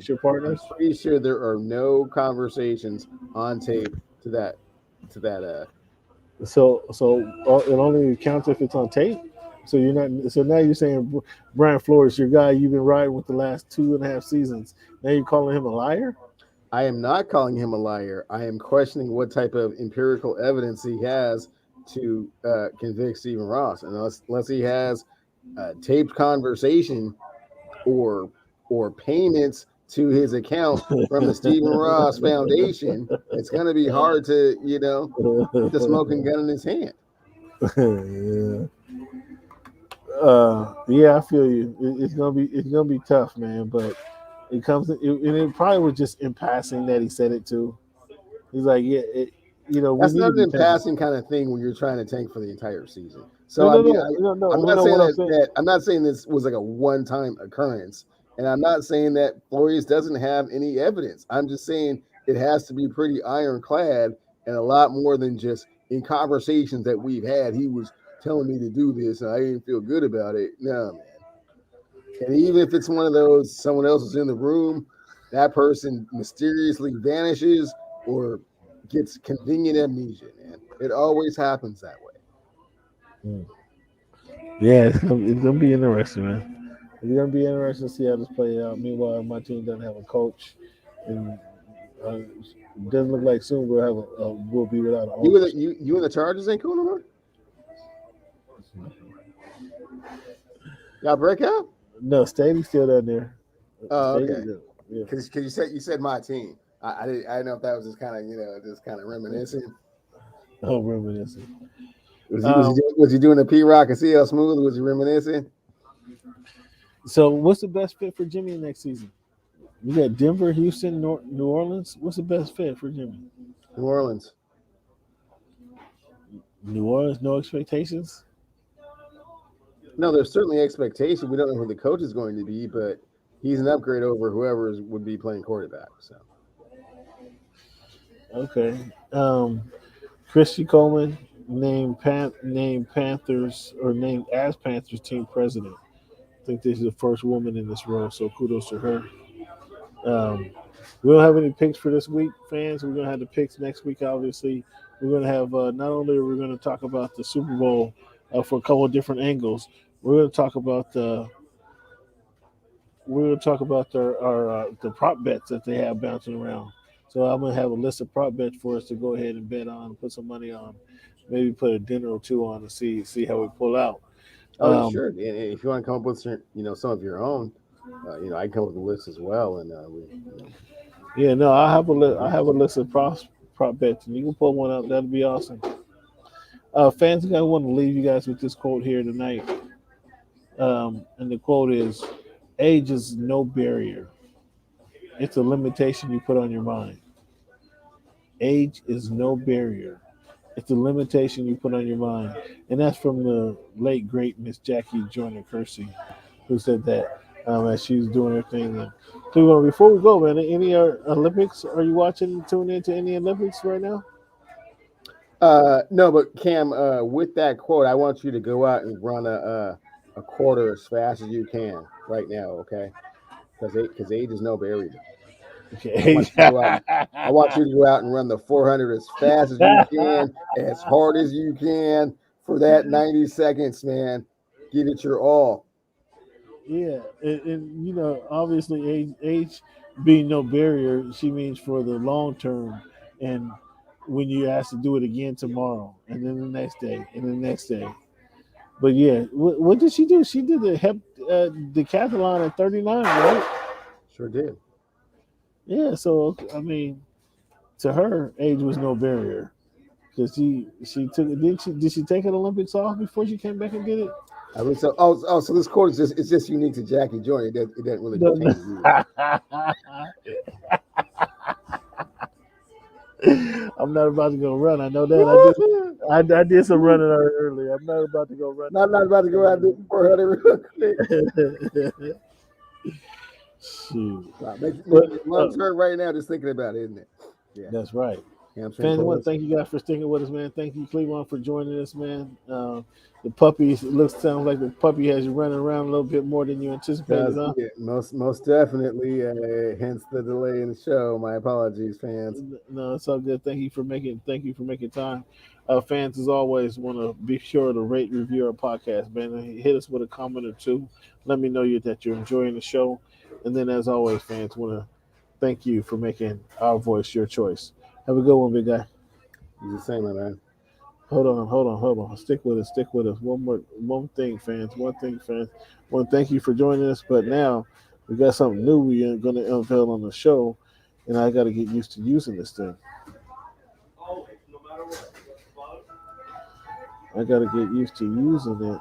your partners. I'm pretty sure there are no conversations on tape to that. So it only counts if it's on tape. So you're not. So now you're saying Brian Flores, your guy you've been riding with the last 2.5 seasons. Now you're calling him a liar? I am not calling him a liar. I am questioning what type of empirical evidence he has to convict Stephen Ross, unless he has taped conversation or payments to his account from the Stephen Ross Foundation, it's going to be hard to, get the smoking gun in his hand. Yeah. Yeah, I feel you. It's gonna be tough, man. But and it probably was just in passing that he said it too. He's like, yeah, we That's need to not be an tanking. passing kind of thing when you're trying to tank for the entire season. No, So I no, mean, no, no, no, I'm no, not no. saying What I'm saying, that I'm not saying this was like a one-time occurrence, and I'm not saying that Flores doesn't have any evidence. I'm just saying it has to be pretty ironclad and a lot more than just in conversations that we've had. He was telling me to do this, and I didn't feel good about it. No, man. And even if it's one of those, someone else is in the room, that person mysteriously vanishes or gets convenient amnesia, man. It always happens that way. mm. Yeah, it's gonna be interesting, man. It's gonna be interesting to see how this plays out. Meanwhile, my team doesn't have a coach, and doesn't look like soon we'll be without an You and owner. the, you and the Chargers ain't cool no more? Y'all break up? No, Stady's still down there. Oh, Stady, okay. yeah. Because you said my team. I didn't know if that was just kind of just kind of reminiscing. Oh, reminiscing. Was he doing the P Rock and CL Smooth? Was he reminiscing? So, what's the best fit for Jimmy next season? We got Denver, Houston, New Orleans. What's the best fit for Jimmy? New Orleans. New Orleans, no expectations. No, there's certainly expectation. We don't know who the coach is going to be, but he's an upgrade over whoever would be playing quarterback. So Okay. Christy Coleman named Panthers or named as Panthers team president. I think this is the first woman in this role, so kudos to her. Um, we don't have any picks for this week, fans. We're gonna have the picks next week. Obviously, we're gonna have not only are we gonna talk about the Super Bowl for a couple of different angles. We're gonna talk about the prop bets that they have bouncing around. So I'm gonna have a list of prop bets for us to go ahead and bet on, put some money on, maybe put a dinner or two on to see how we pull out. oh, you Um, sure. And if you want to come up with some of your own, I can come up with a list as well, and yeah, no, I have a list of prop bets, and you can pull one up. That'd be awesome. Fans, I want to leave you guys with this quote here tonight, and the quote is, "Age is no barrier; it's a limitation you put on your mind." Age is no barrier; it's a limitation you put on your mind, and that's from the late great Miss Jackie Joyner Kersey, who said that as she was doing her thing. So, before we go, man, any Olympics? Are you watching, tuning into any Olympics right now? no, but Cam, with that quote, I want you to go out and run a quarter as fast as you can right now, okay? Because age is no barrier. I Okay. want you to go out. I want you to go out and run the 400 as fast as you can, as hard as you can for that 90 seconds, man. Give it your all. Yeah, and obviously, age being no barrier, she means for the long term, and when you ask to do it again tomorrow, and then the next day, and the next day. But yeah, what did she do? She did decathlon at 39, right? Sure did. Yeah, so I mean, to her, age was no barrier because she took did she take an Olympics off before she came back and did it? I mean, so this quote is just unique to Jackie Joyner. It doesn't really No, pertain no. to you. I'm not about to go run. I know that. I did some running earlier. I'm not about to go run Not about to go out and do 400 real quick. that. Shoot. Wow, makes But your lungs hurt right now just thinking about it, isn't it? Yeah, that's right. hamstring Fans, I want to pulls. thank you guys for sticking with us, man. Thank you, Cleveland, for joining us, man. The puppy sounds like the puppy has you running around a little bit more than you anticipated, huh? Yeah, most definitely. Hence the delay in the show. My apologies, fans. No, it's all good. Thank you for making time. Fans, as always, want to be sure to rate, review our podcast, man. And hit us with a comment or two. Let me know that you're enjoying the show. And then, as always, fans, want to thank you for making our voice your choice. Have a good one, big guy. He's the same, my man. Hold on. Stick with us. Stick with us. One thing, fans. Want to thank you for joining us. But now we got something new we are going to unveil on the show, and I got to get used to using this thing. I got to get used to using it.